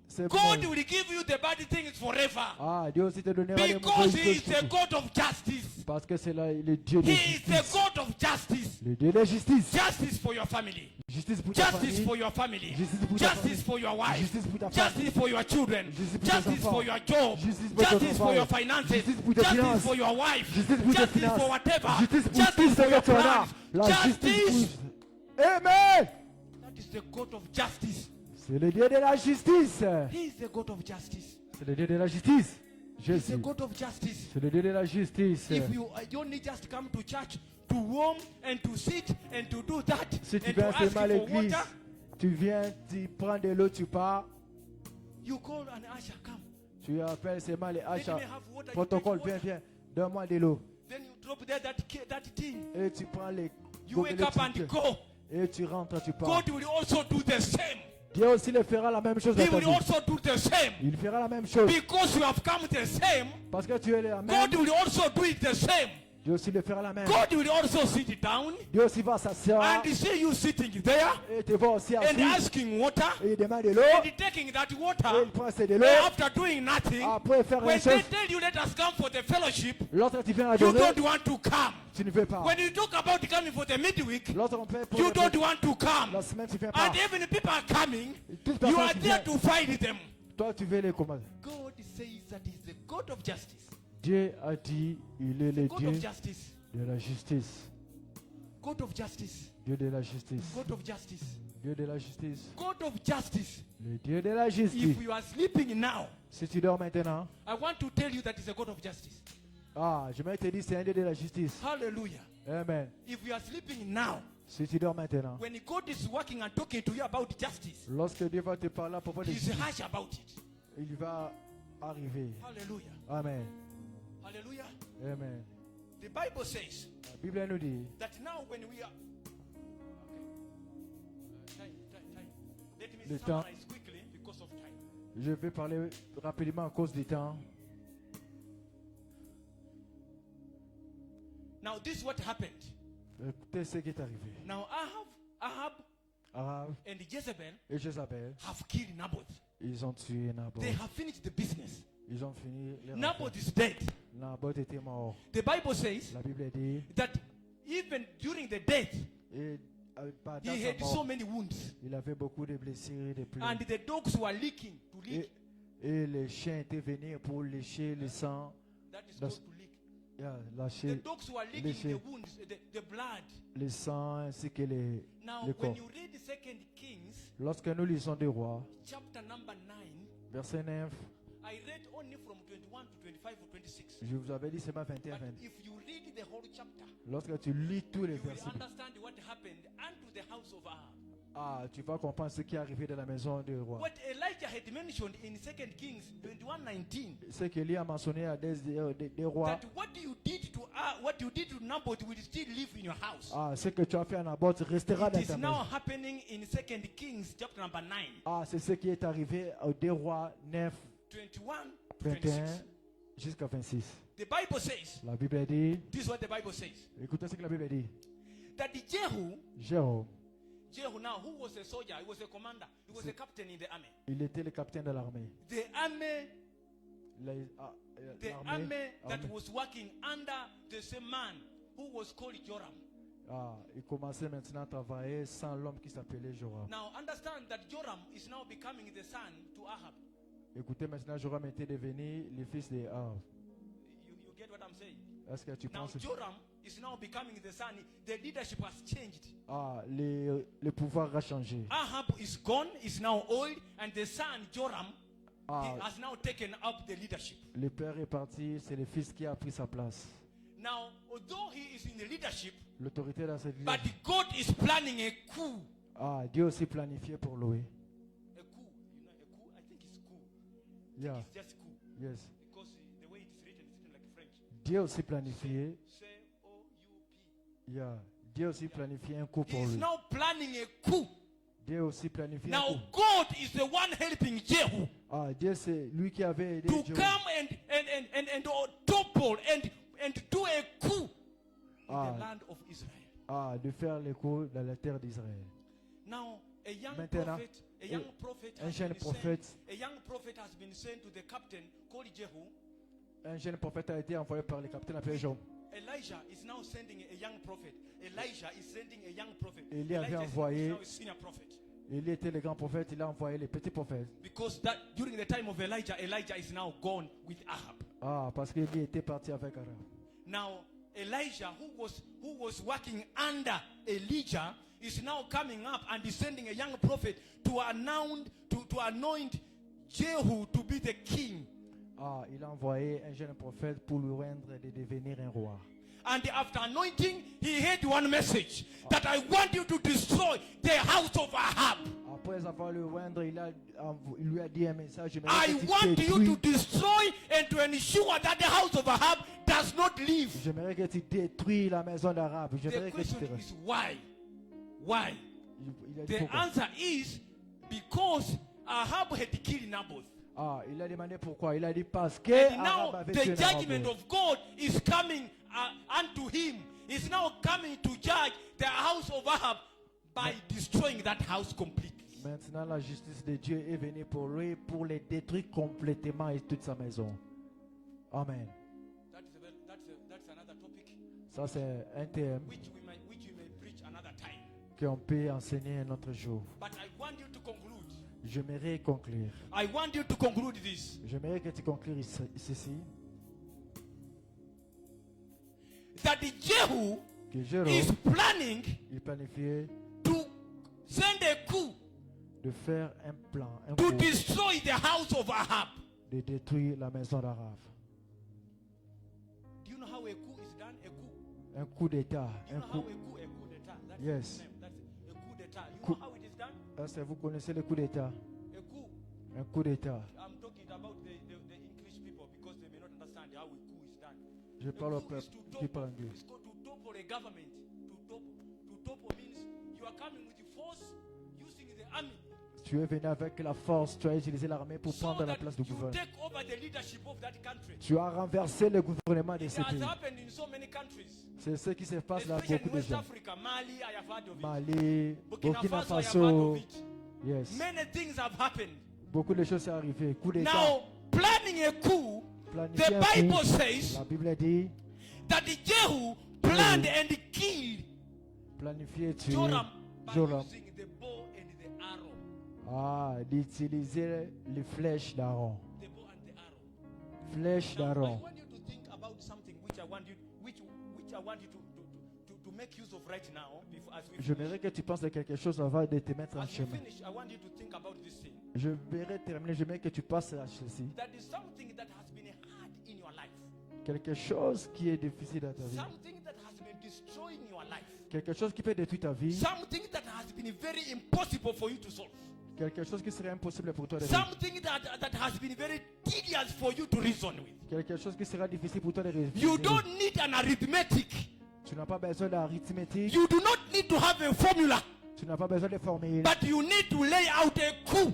c'est God bon. will give you the bad things forever. Ah, Dieu aussi te donnera les Because mauvaises He is choses the pour toi. God of justice. Parce que c'est le Dieu de He is the justice. God of justice. Le Dieu de justice. Justice for your family. Justice pour ta Justice famille. for your family. Justice pour ta famille. Justice for your wife. Justice pour ta femme. Justice for your children. Justice pour tes Justice enfants. for your job. Justice pour ton Justice for your travail. finances. Justice pour tes Justice finances. for your wife. Justice pour tes Justice finances. for whatever. Justice pour Justice tout ce for your que tu en as. plans. La justice Justice. pour... Amen. That is the God of justice. C'est le Dieu de la justice. He is the God of justice. C'est le Dieu de la justice. He is Jésus. the God of justice. C'est le Dieu de la justice. If you only just come to church to warm and to sit and to do that Si tu and to viens ask seulement à for l'église, water, tu viens, tu prends de l'eau, tu pars, you call an usher, come. tu appelles seulement les Let achats. me have water. You Protocole, drink viens, water. viens, donne-moi de l'eau. Then you drop there that thing. Et tu prends les You wake up and gobelets, go. et tu rentres, tu pars. God will also do the same. Dieu aussi le fera la même chose dans He ta will vie. also do the same. Il fera la même chose. Because you have come the same, Parce que tu es la même. God will also do it the same. Dieu aussi le fera la même. God will also sit down Dieu aussi va s'asseoir and see you sitting there et te voit aussi and assis. asking water Et il demande de l'eau. and taking that Et water. il prend c'est de l'eau. And after doing nothing, Après faire when une they chose, tell you let us come for the fellowship, l'autre tu viens you adorer, don't want to come. tu ne veux pas. When you talk about coming for the midweek, L'autre on fait pour you don't want to la come. semaine tu viens pas. And even if people are coming, Toute you personne are qui there vient, to fight them. toi tu veux les commander. God says that He's the God of justice. Dieu a dit, il est le God Dieu of justice. de la justice. God of justice. Dieu de la justice. God of justice. Dieu de la justice. God of justice. Le Dieu de la justice. If you are sleeping now, Si tu dors maintenant, I want to tell you that He's a God of justice. ah, je vais te dire, c'est un Dieu de la justice. Hallelujah. Amen. If you are sleeping now, Si tu dors maintenant, when God is working and talking to you about justice, lorsque Dieu va te parler à propos de He's justice, harsh about it. il va arriver. Hallelujah. Amen. Hallelujah. Amen. The Bible says La Bible nous dit, that now when we are Let me Le temps. summarize quickly because of time. Je vais parler rapidement à cause du temps. Now, this is what happened. Écoutez ce qui est arrivé. Now, Ahab Ahab and Jezebel et Jézabel, have killed Naboth. ils ont tué Naboth. They have finished the business. Ils ont fini les Naboth is dead. Naboth était mort. The Bible says La Bible dit, that even during the death, et pendant he sa had so mort, many wounds. il avait beaucoup de blessures et de plaies. And the dogs were licking to lick. Et les chiens étaient venus pour lécher le sang, That is That's- called to lick. The lâcher dogs were licking lécher the wounds, the blood. le sang ainsi que les Now, le corps. when you read 2 Kings, Lorsque nous lisons des rois, chapter number 9, verset 9, I read only from 21 to 25 or 26. je vous avais dit seulement 21, But 20. if you read the whole chapter, Lorsque tu lis tous les you will versets, understand what happened unto the house of Ahab. tu vas comprendre ce qui est arrivé dans la maison du roi. What Elijah had mentioned in 2 Kings 21:19, Ce qu'Élie a mentionné à des rois, that what you did to Naboth will still live in your house. ce que tu as fait à Naboth restera It dans is ta now maison. happening in 2 Kings chapter number 9, C'est ce qui est arrivé aux deux rois 9, 21 to 21 26. jusqu'à 26. The Bible says, La Bible dit, this is what the Bible says, écoutez ce que la Bible dit. that the Jehu now, who was a soldier, he was a commander, he was a captain in the army. Il était le capitaine de l'armée. The army L'armée that was working under the same man who was called Joram. il commençait maintenant à travailler sans l'homme qui s'appelait Joram. Now understand that Joram is now becoming the son to Ahab. Écoutez, maintenant Joram était devenu le fils de Ahab. You get what I'm saying? Est-ce que tu Now penses? Joram is now becoming the son. The leadership has changed. Le pouvoir a changé. Ahab is gone, is now old, and the son Joram he Ah, has now taken up the leadership. le père est parti, c'est le fils qui a pris sa place. Now, although he is in the leadership, L'autorité dans cette vie. but God is planning a coup. Dieu aussi planifié pour lui. A coup, a coup. I think it's coup. Yeah, It's just coup yes. because the way it is written like French. Dieu aussi planifié. C-O-U-P. Yeah. Dieu aussi planifié un coup He pour is lui. now planning a coup. Dieu aussi planifié un Now coup. God is the one helping Jehu Dieu c'est lui qui avait aidé to Dieu. come and topple and do a coup in Ah. the land of Israel. De faire le coup dans la terre d'Israël. Now a young Maintenant, prophet, a young prophet, un has jeune been prophète, sent, a young prophet has been sent to the captain called Jehu. un jeune prophète a été envoyé par le capitaine appelé Jean. Elijah is now sending a young prophet. Elijah is sending a young prophet. Élie avait Elijah envoyé- is now a senior prophet. Il était le grand prophète, il a envoyé les petits prophètes. Because that during the time of Elijah, Elijah is now gone with Ahab. Parce qu'il était parti avec Arab. Now Elijah, who was working under Elijah, is now coming up and is sending a young prophet to anoint Jehu to be the king. Il a envoyé un jeune prophète pour lui rendre de devenir un roi. And after anointing, he had one message that I want you to destroy the house of Ahab. Après avoir le rendre, il lui a dit un message. I want you to destroy and to ensure that the house of Ahab does not live. J'aimerais que tu détruis la maison d'Arabe. The J'aimerais que tu question te... is why? Why? Il a dit The pourquoi. answer is because Ahab had killed Naboth. Il a demandé pourquoi. Il a dit parce que And Arabe now avait the tué judgment Naboth. of God is coming unto him. He's now coming to judge the house of Ahab by destroying that house completely. Maintenant, la justice de Dieu est venue pour lui, pour les détruire complètement et toute sa maison. Amen. That's another topic Ça, c'est un thème which we may preach another time. qu'on peut enseigner un autre jour. But I want you to conclude. J'aimerais conclure. I want you to conclude this. J'aimerais que tu conclues ceci. That the Jehu Que Jérôme, is planning il planifiait to send a coup de faire un plan, un to coup, destroy the house of Ahab. de détruire la maison d'Arabe. Do you know how a coup is done? A coup. Un coup d'État. Do you Un know how coup. a coup d'etat? That's Yes. the name. That's a coup d'etat. You Coup. know how it is done? Est-ce que vous connaissez le coup d'État? A coup. Un coup d'État. I'm talking about the English people because they may not understand how a coup is done. Je A parle au coup is peuple to qui parle topple. anglais. It's called to topple a government. To topple means you are coming with the force using the army. Tu Tu es venu avec la force, tu as utilisé l'armée pour so prendre la that place du you gouvernement. take over the leadership of that country. Tu as renversé le gouvernement de It ce has pays. happened in so many countries. C'est ce qui se passe dans Especially beaucoup in de West gens. Africa, Mali, I have heard of it. Mali, Burkina Burkina Faso, I have heard Faso. of it. Yes. Many things have happened. Beaucoup de choses sont arrivées. Coup d'État. Now, planning a coup, Planifier the un coup. Bible says La Bible dit that the Jehu planned and killed planifier tuer Joram by Joram. using the bow and the arrow. Ah, d'utiliser les flèches d'Aaron. The bow and the arrow. Flèches Now, I d'Aaron. want you to think about something which I want you, which I want you to make use of right now. Before, as we J'aimerais que tu penses de quelque chose avant de te mettre en as we chemin. finish, I want you to think about this thing. Je verrai terminer. J'aimerais que tu passes à ceci. That is something that has been hard in your life. Quelque chose qui est difficile dans ta vie. Something that has been destroying your life. Quelque chose qui peut détruire ta vie. Something that has been very impossible for you to solve. Quelque chose qui serait impossible pour toi de résoudre. Something that has been very tedious for you to reason with. Quelque chose qui sera difficile pour toi de résoudre. You don't need an arithmetic. Tu n'as pas besoin d'arithmétique. You do not need to have a formula. Tu n'as pas besoin de formules. But you need to lay out a coup.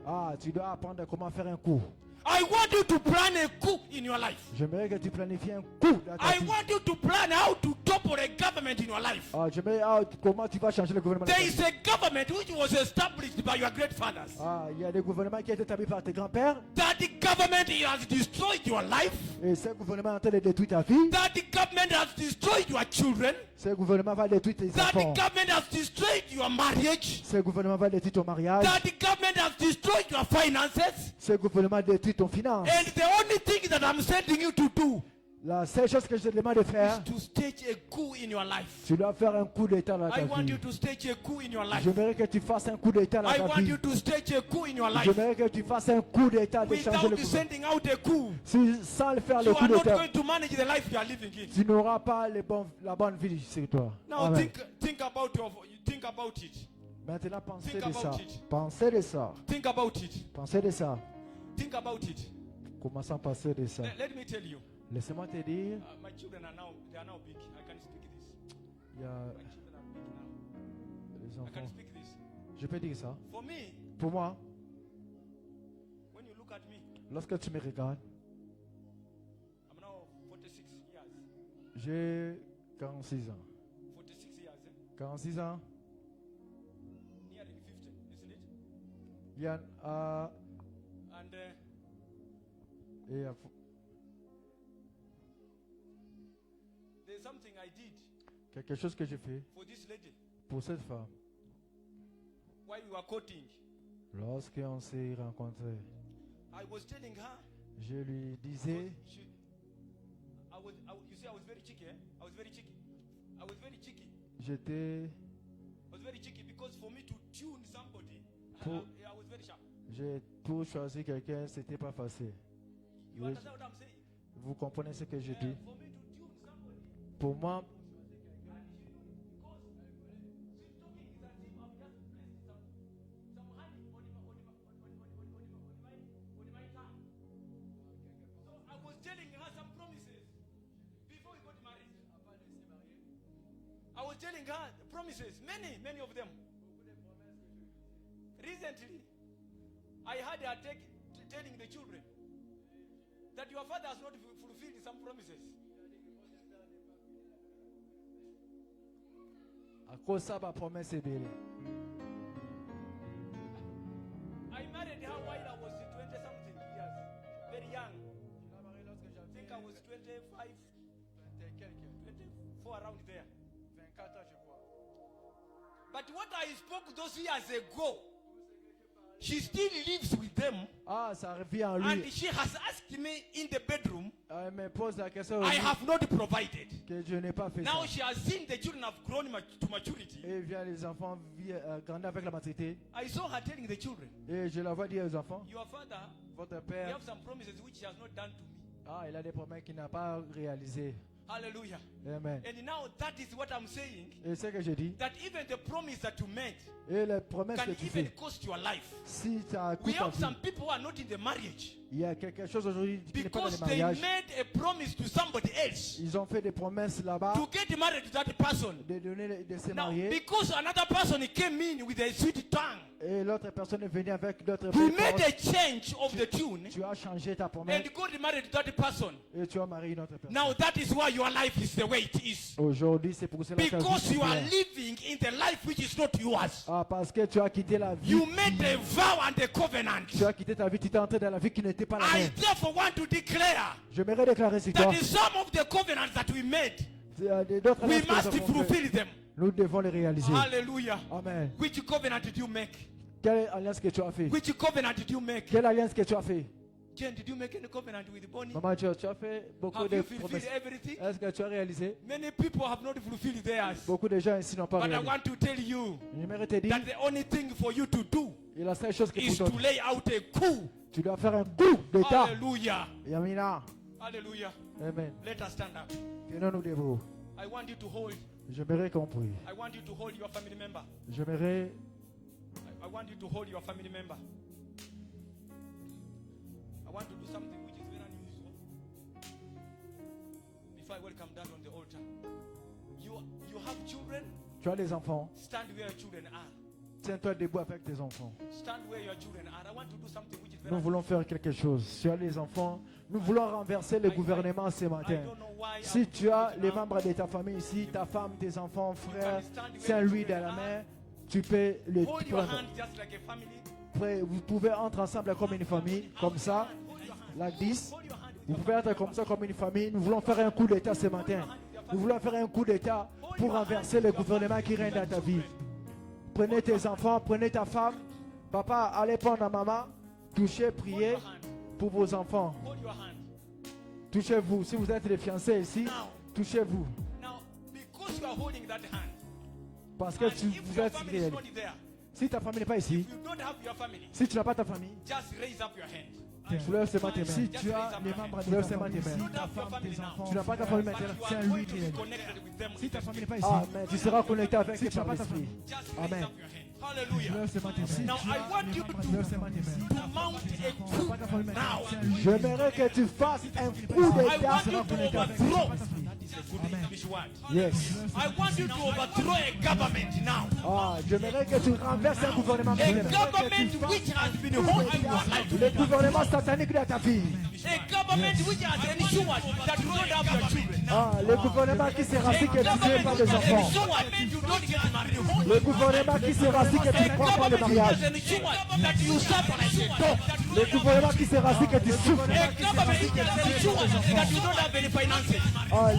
Ah, tu dois apprendre comment faire un coup. I want you to plan a coup in your life. J'aimerais que tu planifies un coup dans ta I vie. want you to plan how to topple a government in your life. Ah, j'aimerais comment tu vas changer le gouvernement. dans There ta is vie. a government which was established by your great fathers. Ah, il y a des gouvernements qui ont été établis par tes grands-pères. That the government has destroyed your life. Et ce gouvernement est en train de détruire ta vie. That the government has destroyed your children. Ce gouvernement va détruire tes That the enfants. government has destroyed your marriage. Ce gouvernement va détruire ton mariage. That the government has destroyed your finances. Ce gouvernement détruit ton finance. And the only thing that I'm sending you to do La seule chose que je te demande de faire, is to stage a coup in your life. tu dois faire un coup d'état dans ta I want vie. you to stage a coup in your life. J'aimerais que tu fasses un coup d'état dans I ta want vie. you to stage a coup in your life. J'aimerais que tu fasses un coup d'état de changer le Without gouvernement. sending out a coup, Sans le faire you le coup are not d'état, going to manage the life you are living in. tu n'auras pas la bonne vie sur toi. Now Amen. think about it. Maintenant, pensez think de ça. about it. Pensez de ça. Think about it. Pensez de ça. Think about it. Commençons à penser de ça. Let me tell you. Laissez-moi te dire, My children are now big. I can speak this. il y a My children are big now. les I can enfants. speak this. Je peux dire ça. For me, Pour moi, when you look at me, lorsque tu me regardes, I'm now 46 years. j'ai 46 ans. 46 years, 46 ans. nearing 50, isn't it? Il y a And et, there's something I did quelque chose que j'ai fait for this lady pour cette femme. while we were courting. Lorsqu'on s'est rencontrés, I was telling her, je lui disais, you see, I was very cheeky. I was very cheeky. j'étais, I was very cheeky because for me to tune somebody, Pour- I was very sharp. j'ai pour choisir quelqu'un, c'était pas facile. You Oui. understand what I'm saying? Vous comprenez ce que je dis? For me to tune somebody, Pour moi, because she's talking is as if I've just placed some honey on my tongue. So I was telling her some promises before we got married. I was telling her the promises, many of them. Recently, I had her telling the children that your father has not fulfilled some promises. à cause de ça, ma promesse est belle. I married her while I was 20 something years, very young. I think I was 25, 24 around there. But what I spoke those years ago, she still lives with them, Ah, ça revient en and lui. she has asked me in the bedroom. Elle me pose la question I have not provided. que je n'ai pas fait Now ça. she has seen the children have grown to maturity. Et vient les enfants grandir avec la maturité. I saw her telling the children, Et je la vois dire aux enfants, your father, votre we père, have some promises which he has not done to me. ah, il a des promesses qu'il n'a pas réalisées. Hallelujah. Amen. And now that is what I'm saying, Et ce que je dis, that even the promise that you made et les promesses can que tu even fais, cost your life. si ça We coûte ta have vie, some people who are not in the marriage il y a quelque chose aujourd'hui qui n'est pas dans because le they mariage. made a promise to somebody else. Ils ont fait des promesses là-bas to get married to that person. de se Now, marier. because another person came in with a sweet tongue, Et l'autre personne est venue avec d'autres he belles made paroles. a change of the tune Tu as changé ta promesse and got married to that person. et tu as marié une autre personne. Now that is why your life is the way it is. Aujourd'hui, c'est pour cela que Because you are living in the life which is not yours. parce que tu as quitté la vie. You made a vow and a covenant. Tu as quitté ta vie, tu t'es entré dans la vie qui n'était pas la I mienne. therefore want to declare J'aimerais déclarer sur toi. that in some of the covenants that we made, D'autres we alliances que nous must avons faites, fulfill them. nous devons les réaliser. Hallelujah. Amen. Which covenant did you make? Quelle alliance que tu as fait? Which covenant did you make? Quelle alliance que tu as fait? Jen, did you make any covenant with Bonnie? Maman, tu as fait beaucoup Have de you fulfilled promesses. everything? Est-ce que tu as réalisé? Many people have not fulfilled theirs. Beaucoup de gens ici n'ont pas But I réalisé. want to tell you J'aimerais te dire, that the only thing for you to do et la seule chose que is pour to toi, lay out a coup. tu dois faire un coup d'état. Hallelujah. Yamina. Hallelujah. Amen. Let us stand up. Tenons-nous debout. I want you to hold. J'aimerais qu'on prie. I want you to hold your family member. J'aimerais I want you to hold your family member. I want to do something which is very unusual. Before I welcome Dad on the altar, you have children. tu as des enfants. Stand where your children are. Tiens-toi debout avec tes enfants. Stand where your children are. I want to do something which is very Nous voulons faire quelque chose. Si tu as les enfants, nous voulons renverser le gouvernement ce I matin. don't know why. Si tu as les membres de ta famille ici, ta femme, tes enfants, frères, Saint-Louis dans la main, tu peux le Hold your prendre. hand just like a family. Vous pouvez entrer ensemble comme une famille, comme ça, like this. Hold your hand. Vous pouvez être comme ça comme une famille. Nous voulons faire un coup d'état ce matin. Nous voulons faire un coup d'état pour renverser le gouvernement qui règne dans ta vie. Prenez tes enfants, prenez ta femme. Papa, allez prendre à maman. Touchez, priez pour vos enfants. Hold your hand. Touchez-vous. Si vous êtes les fiancés ici, touchez-vous. Now, because you are holding that hand, Parce que and vous if your êtes family is réels. not there, Si ta famille n'est pas ici, if you don't have your family, si tu n'as pas ta famille, just raise up your hand. soulève seulement tes mains. Si tu as les membres de Soulève ta seulement tes famille, mains. si ta femme, tes enfants, Tu n'as pas ta famille maintenant. You C'est are un going lui to qui be est. connected with them. Si ta famille n'est pas ici, Amen. Tu seras connecté avec Si tes tu n'as par pas ta l'esprit. Just raise Amen. up your hand. Hallelujah. soulève seulement tes mains. Now, Si tu I as want les you membres to de ta famille, si ta mount femme, tes a enfants, coup pas ta famille maintenant, now. c'est un lui. J'aimerais que tu fasses un coup I d'état. want you to overthrow. Pas ta famille. That is a good English word. Yes. I want you to overthrow a government now. J'aimerais que tu renverses un gouvernement. A government which has been holding your life. Le gouvernement satanique de ta vie. A government which has ensured that you don't have your children. Le gouvernement qui sera si que tu Government n'aies pas which des has enfants. ensured you don't get married. Le gouvernement qui sera si que tu ne crois pas le mariage. Has ensured that you suffer like a dog. Le gouvernement qui sera si que tu souffres. A government which has ensured that you don't have any finances.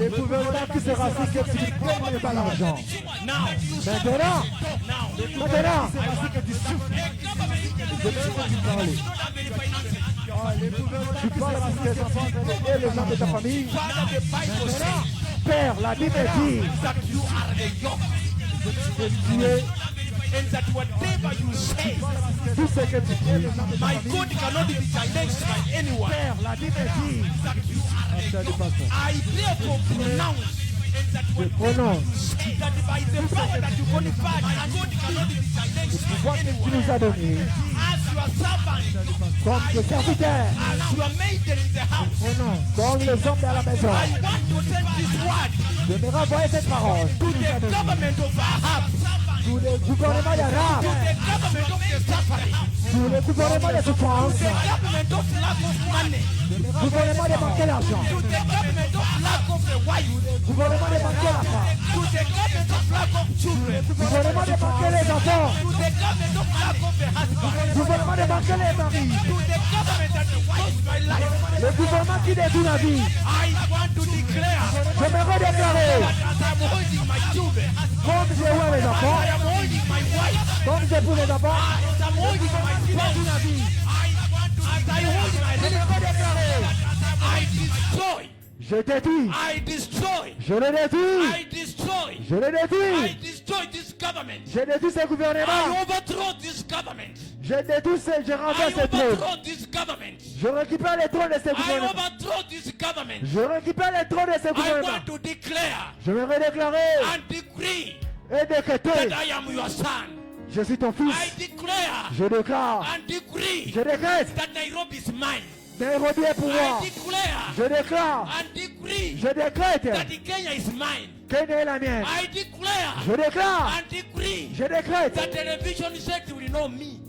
Le gouvernement qui sera si que tu ne prends pas l'argent. Now, Maintenant, now, maintenant, a government which je veux que tu parles. don't have any finances. Tu parles à tes enfants et les gens de ta famille. Father, the Bible says Père, la Bible dit that you are the yoke. que tu es And that whatever you say, tout ce que tu dis. my God cannot be challenged by anyone. Père, la Bible dit. That you are the yoke. Pasteur. I therefore pronounce and that whatever prononce. you say, that by the power that you conferred, my God cannot be challenged by Toi que tu anyone. nous as donné As your servant, comme tes serviteurs, as your maiden in the house, comme les hommes dans la maison. I want to send this word Je me renvoie cette parole. to the government of Ahab, Tous les gouvernements d'Arabe, to the government of the suffering, tous les gouvernements de souffrance, the government of lack of money, gouvernement de manquer l'argent, to the government of lack of a wife, gouvernement de manquer la femme, to the government of lack of children, gouvernement de manquer les enfants, to the government of lack of a husband, gouvernement de manquer les maris, to the government that wants my life. le gouvernement qui détruit la vie. I want to declare J'aimerais déclarer, that as I'm holding my children, comme j'ai eu les enfants, I am holding my wife, comme j'ai pris les enfants, as I'm holding my spouse, la vie. as I hold my relationship, I destroy, Je détruis, I destroy, je le détruis, I destroy, je le I détruis, destroy this government. je détruis ce gouvernement, I overthrow this government. je détruis je I renverse ce trône, overthrow this government. je récupère les trônes de ce I gouvernement, overthrow this government. je récupère les trônes de ce I gouvernement. want to declare Je vais déclarer and decree et décréter, that I am your son. je suis ton I fils, declare je déclare, and decree je décrète that Nairobi is mine. Nairobi est pour moi. I declare Je déclare, and decree je décrète that Kenya is mine. Kenya est la mienne. I declare Je déclare, and decree je décrète. that television set will know me.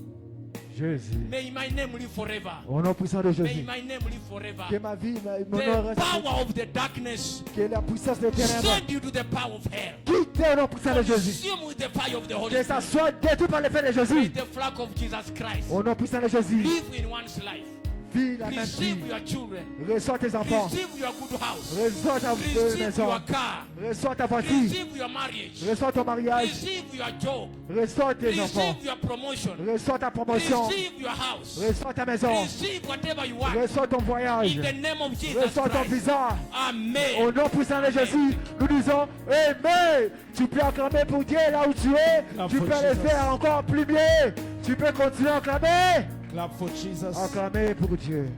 Jésus. May my name live forever. Au nom puissant de May Jésus. my name live forever. Que ma vie, mon nom The reste. power of the darkness Que la puissance des ténèbres send you to the power of hell. quitte au nom puissant de Jésus. Consume with the fire of the Holy Que ça Spirit. soit détruit par l'effet de With Jésus. the flag of Jesus Christ. Au nom puissant de Jésus. Live in one's life. Vis la même Receive vie. your children. Reçois tes enfants. Receive your good house. Reçois ta Receive maison. your car. Reçois ta voiture. Receive your marriage. Reçois ton mariage. Receive your job. Reçois tes enfants. Receive your promotion. Reçois ta promotion. Receive your house. Reçois ta maison. Receive whatever you want. Reçois ton voyage. In the name of Jesus Reçois ton Christ. visa. Amen. Au nom puissant de Jésus, nous disons Amen. Tu peux acclamer pour Dieu là où tu es. Clap Tu for peux le Jesus. faire encore plus mieux. Tu peux continuer à acclamer. Clap for Jesus. Acclamer pour Dieu.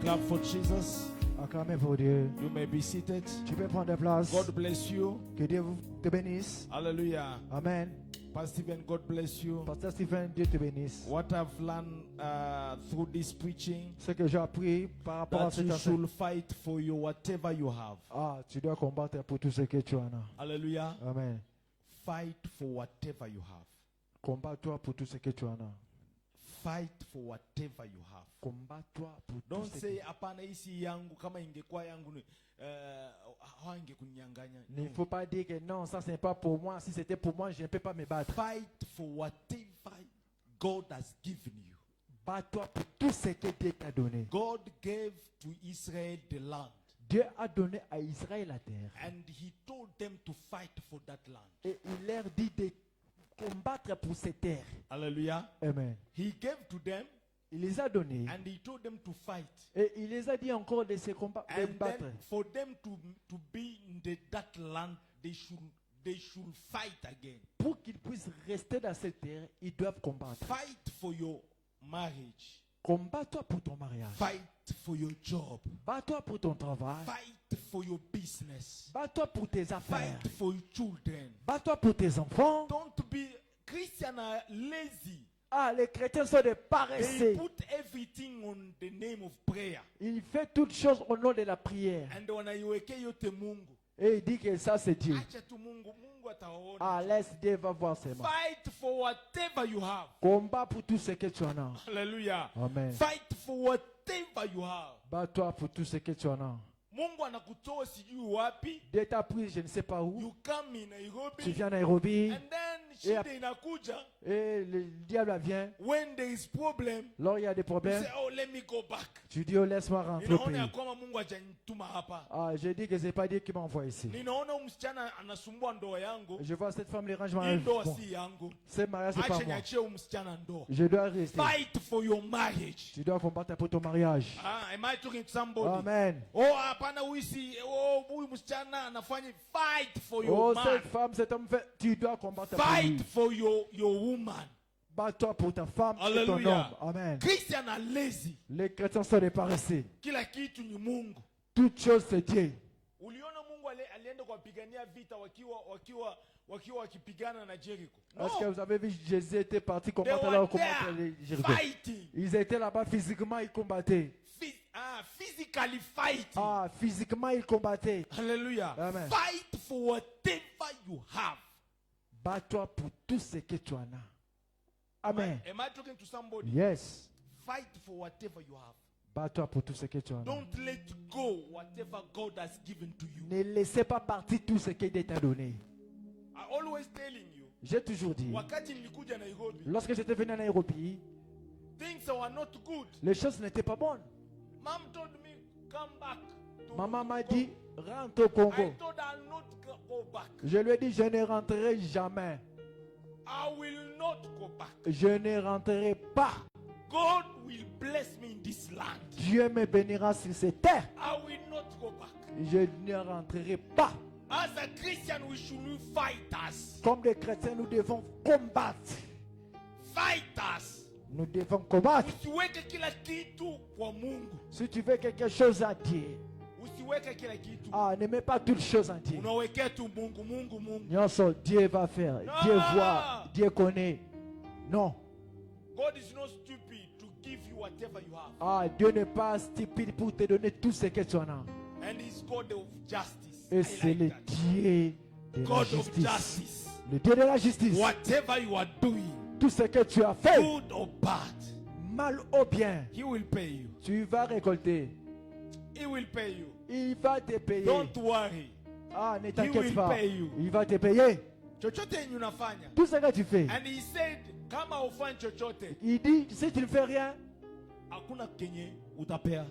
Clap for Jesus. Acclamer pour Dieu. You may be seated. Tu peux prendre place. God bless you. Que Dieu te bénisse. Hallelujah. Amen. Pastor Stephen, God bless you. Pasteur Stephen, Dieu te bénisse. What I've learned through this preaching, Ce que j'ai appris par rapport à that cet you enseignement. should fight for you whatever you have. Ah, tu dois combattre pour tout ce que tu en as. Hallelujah. Amen. Fight for whatever you have. Combat-toi pour tout ce que tu en as. Fight for whatever you have. Combat-toi pour Don't tout ce say que hapana isi yangu kama ingekuwa yangu hawangekunyang'anya. Il ne faut pas dire que non, ça c'est pas pour moi. Si c'était pour moi, je ne peux pas me battre. Fight for whatever God has given you. Bats-toi pour tout ce que Dieu t'a donné. God gave to Israel the land, Dieu a donné à Israël la terre. and he told them to fight for that land. Et il leur dit de combattre pour ces terres. Hallelujah. Amen. He gave to them, Il les a donnés. and he told them to fight. Et il les a dit encore de se combattre. De And battre. then for them to be in that land, they should fight again. Pour qu'ils puissent rester dans cette terre, ils doivent combattre. Fight for your marriage. Combat-toi pour ton mariage. Fight for your job. Bats-toi pour ton travail. Fight for your business. Bats-toi pour tes affaires. Fight for your children. Bats-toi pour tes enfants. Don't be Christians are lazy. Ah, les chrétiens sont des They paresseux. put everything on the name of prayer. Il fait toutes choses au nom de la prière. And wanaiwekea yote Mungu. Et il dit que ça c'est Dieu. Acha tu Mungu, Mungu ataona. Ah, laisse Dieu va voir seulement. Fight for whatever you have. Combat pour tout ce que tu en as. Hallelujah. Amen. Fight for whatever you have. Bats-toi pour tout ce que tu en as. Mungu anakutoa sijui wapi. Dieu t'a pris, je ne sais pas où. You come in Nairobi. Tu viens à Nairobi. And then shida inakuja. Et le diable vient. When there is problem, Là, il y a des you problèmes. say, oh, let me go back. Tu dis, oh, laisse-moi rentrer au Ninaona ya pays. kwamba Mungu hajanituma hapa. Ah, je dis que c'est pas Dieu qui m'a envoyé ici. Ninaona huyu msichana anasumbua ndoa yangu. Je vois cette femme dérange ma Hii ndoa bon, si yangu. ce mariage, c'est pas Acha moi. niachie huyu msichana ndoa. Je dois rester. Fight for your marriage. Tu dois combattre pour ton mariage. Ah, am I talking to somebody? Amen. Oh, hapana huyu si, oh, huyu msichana anafanya fight for your Oh, man. cette femme, cet homme, tu dois combattre pour lui. Fight for your woman. Bats-toi pour ta femme et ton Hallelujah. homme. Amen. Christian are lazy. Les chrétiens sont des paresseux. Kila kitu ni Mungu. Toute chose, c'est Dieu. Uliona Mungu alienda kuwapigania vita wakiwa wakipigana na Jericho. Est-ce que No. vous avez vu Jésus était parti They combattre were alors combattre there les Jéricho. fighting. Ils étaient là-bas physiquement, ils combattaient. Physically fighting. Ah, physiquement, ils combattaient. Hallelujah. Amen. Fight for whatever you have. Bats-toi pour tout ce que tu en as. Amen. Am I talking to somebody? Yes. Fight for whatever you have. Bats-toi pour tout ce que tu en as. Don't let go whatever God has given to you. Ne laissez pas partir tout ce que Dieu t'a donné. I always telling you, J'ai toujours dit, wakati nilikuja Nairobi, lorsque j'étais venu à Nairobi, things were not good. les choses n'étaient pas bonnes. Mom told me, come back. to Maman m'a Congo. dit, rentre au I Congo. told her not go back. Je lui ai dit, je ne rentrerai jamais. I will not go back. Je ne rentrerai pas. God will bless me in this land. Dieu me bénira sur cette terre. I will not go back. Je ne rentrerai pas. As a Christian, we should fight us. Comme des chrétiens, nous devons combattre. Fight us. Nous devons combattre. Usiweke kila kitu kwa Mungu. Si tu veux quelque chose à Dieu, Usiweke kila kitu. ah, ne mets pas toutes choses en Dieu. Unawekea tu Mungu, Mungu, Mungu. Nyonso, Dieu va faire. Dieu voit. Dieu connaît. Non. God is not stupid to give you whatever you have. Ah, Dieu n'est pas stupide pour te donner tout ce que tu en as. And he's God of justice. Et I c'est like le that. Dieu de la God of justice. justice. Le Dieu de la justice. Whatever you are doing, Tout ce que tu as fait, good or bad, mal ou bien, he will pay you. tu vas récolter. He will pay you. Il va te payer. Don't worry. Ah, ne will t'inquiète pas. pay you. Il va te payer. Chochote yenye unafanya. Tout ce que tu fais. And he said, kama ufanye chochote, Il dit, si tu ne fais rien, hakuna kenye utapea.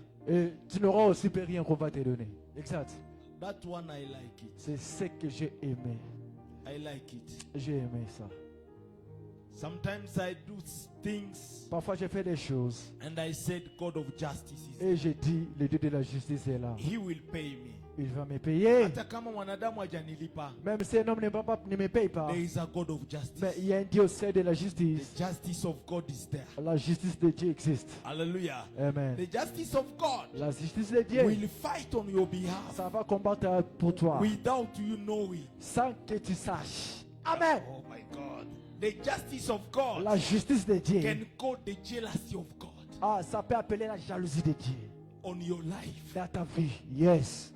tu n'auras aussi rien qu'on va te donner. Exact. That one I like it. C'est ce que j'ai aimé. I like it. J'ai aimé ça. Sometimes I do things Parfois, j'ai fait des choses and I said, God of justice is et j'ai dit, le Dieu de la justice est là. he will pay me. Il va me payer. Hata kama mwanadamu hajanilipa, Même si un homme ne me paye pas, there is a God of justice. mais il y a un Dieu aussi de la The justice. justice of God is there. La justice de Dieu existe. Hallelujah. Amen. The justice of God La justice de Dieu, will fight on your behalf ça va combattre pour toi without you knowing. sans que tu saches. Amen. Oh my God. The justice of God La justice de Dieu, can call the jealousy of God ah, ça peut appeler la jalousie de Dieu on your life. dans ta vie. Yes.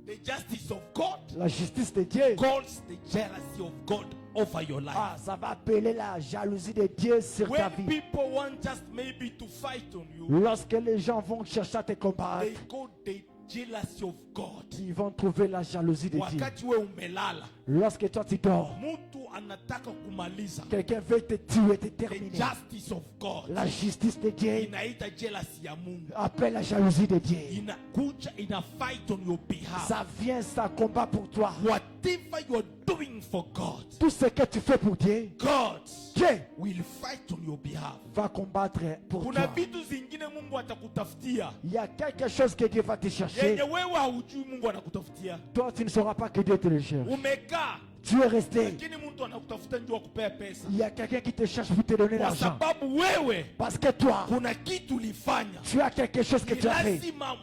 The justice of God La justice de Dieu, calls the jealousy of God over your life. ah, ça va appeler la jalousie de Dieu sur ta When vie. people want just maybe to fight on you, Lorsque les gens vont chercher à te they combattre, call the jealousy of God. ils vont trouver la jalousie de Dieu. Wakati we umelala, Lorsque toi tu dors, mtu anataka kumaliza. quelqu'un veut te tuer, te The terminer. justice of God La justice de Dieu inaita jealousy ya Mungu. appelle la jalousie de Dieu. Inakuja, ina fight on your behalf. Ça vient, ça combat pour toi. Whatever you are doing for God, Tout ce que tu fais pour Dieu, God Dieu will fight on your behalf. va combattre pour Kuna toi. vitu zingine Mungu atakutafutia Il y a quelque chose que Dieu va te chercher. yenye wewe haujui Mungu anakutafutia. Toi, tu ne sauras pas que Dieu te le cherche. Umekaa Tu es resté. lakini mtu anakutafuta ndio akupea pesa, Il y a quelqu'un qui te cherche pour te donner kwa l'argent. sababu wewe Parce que toi, kuna kitu ulifanya. tu as quelque chose que Ni tu as fait. lazima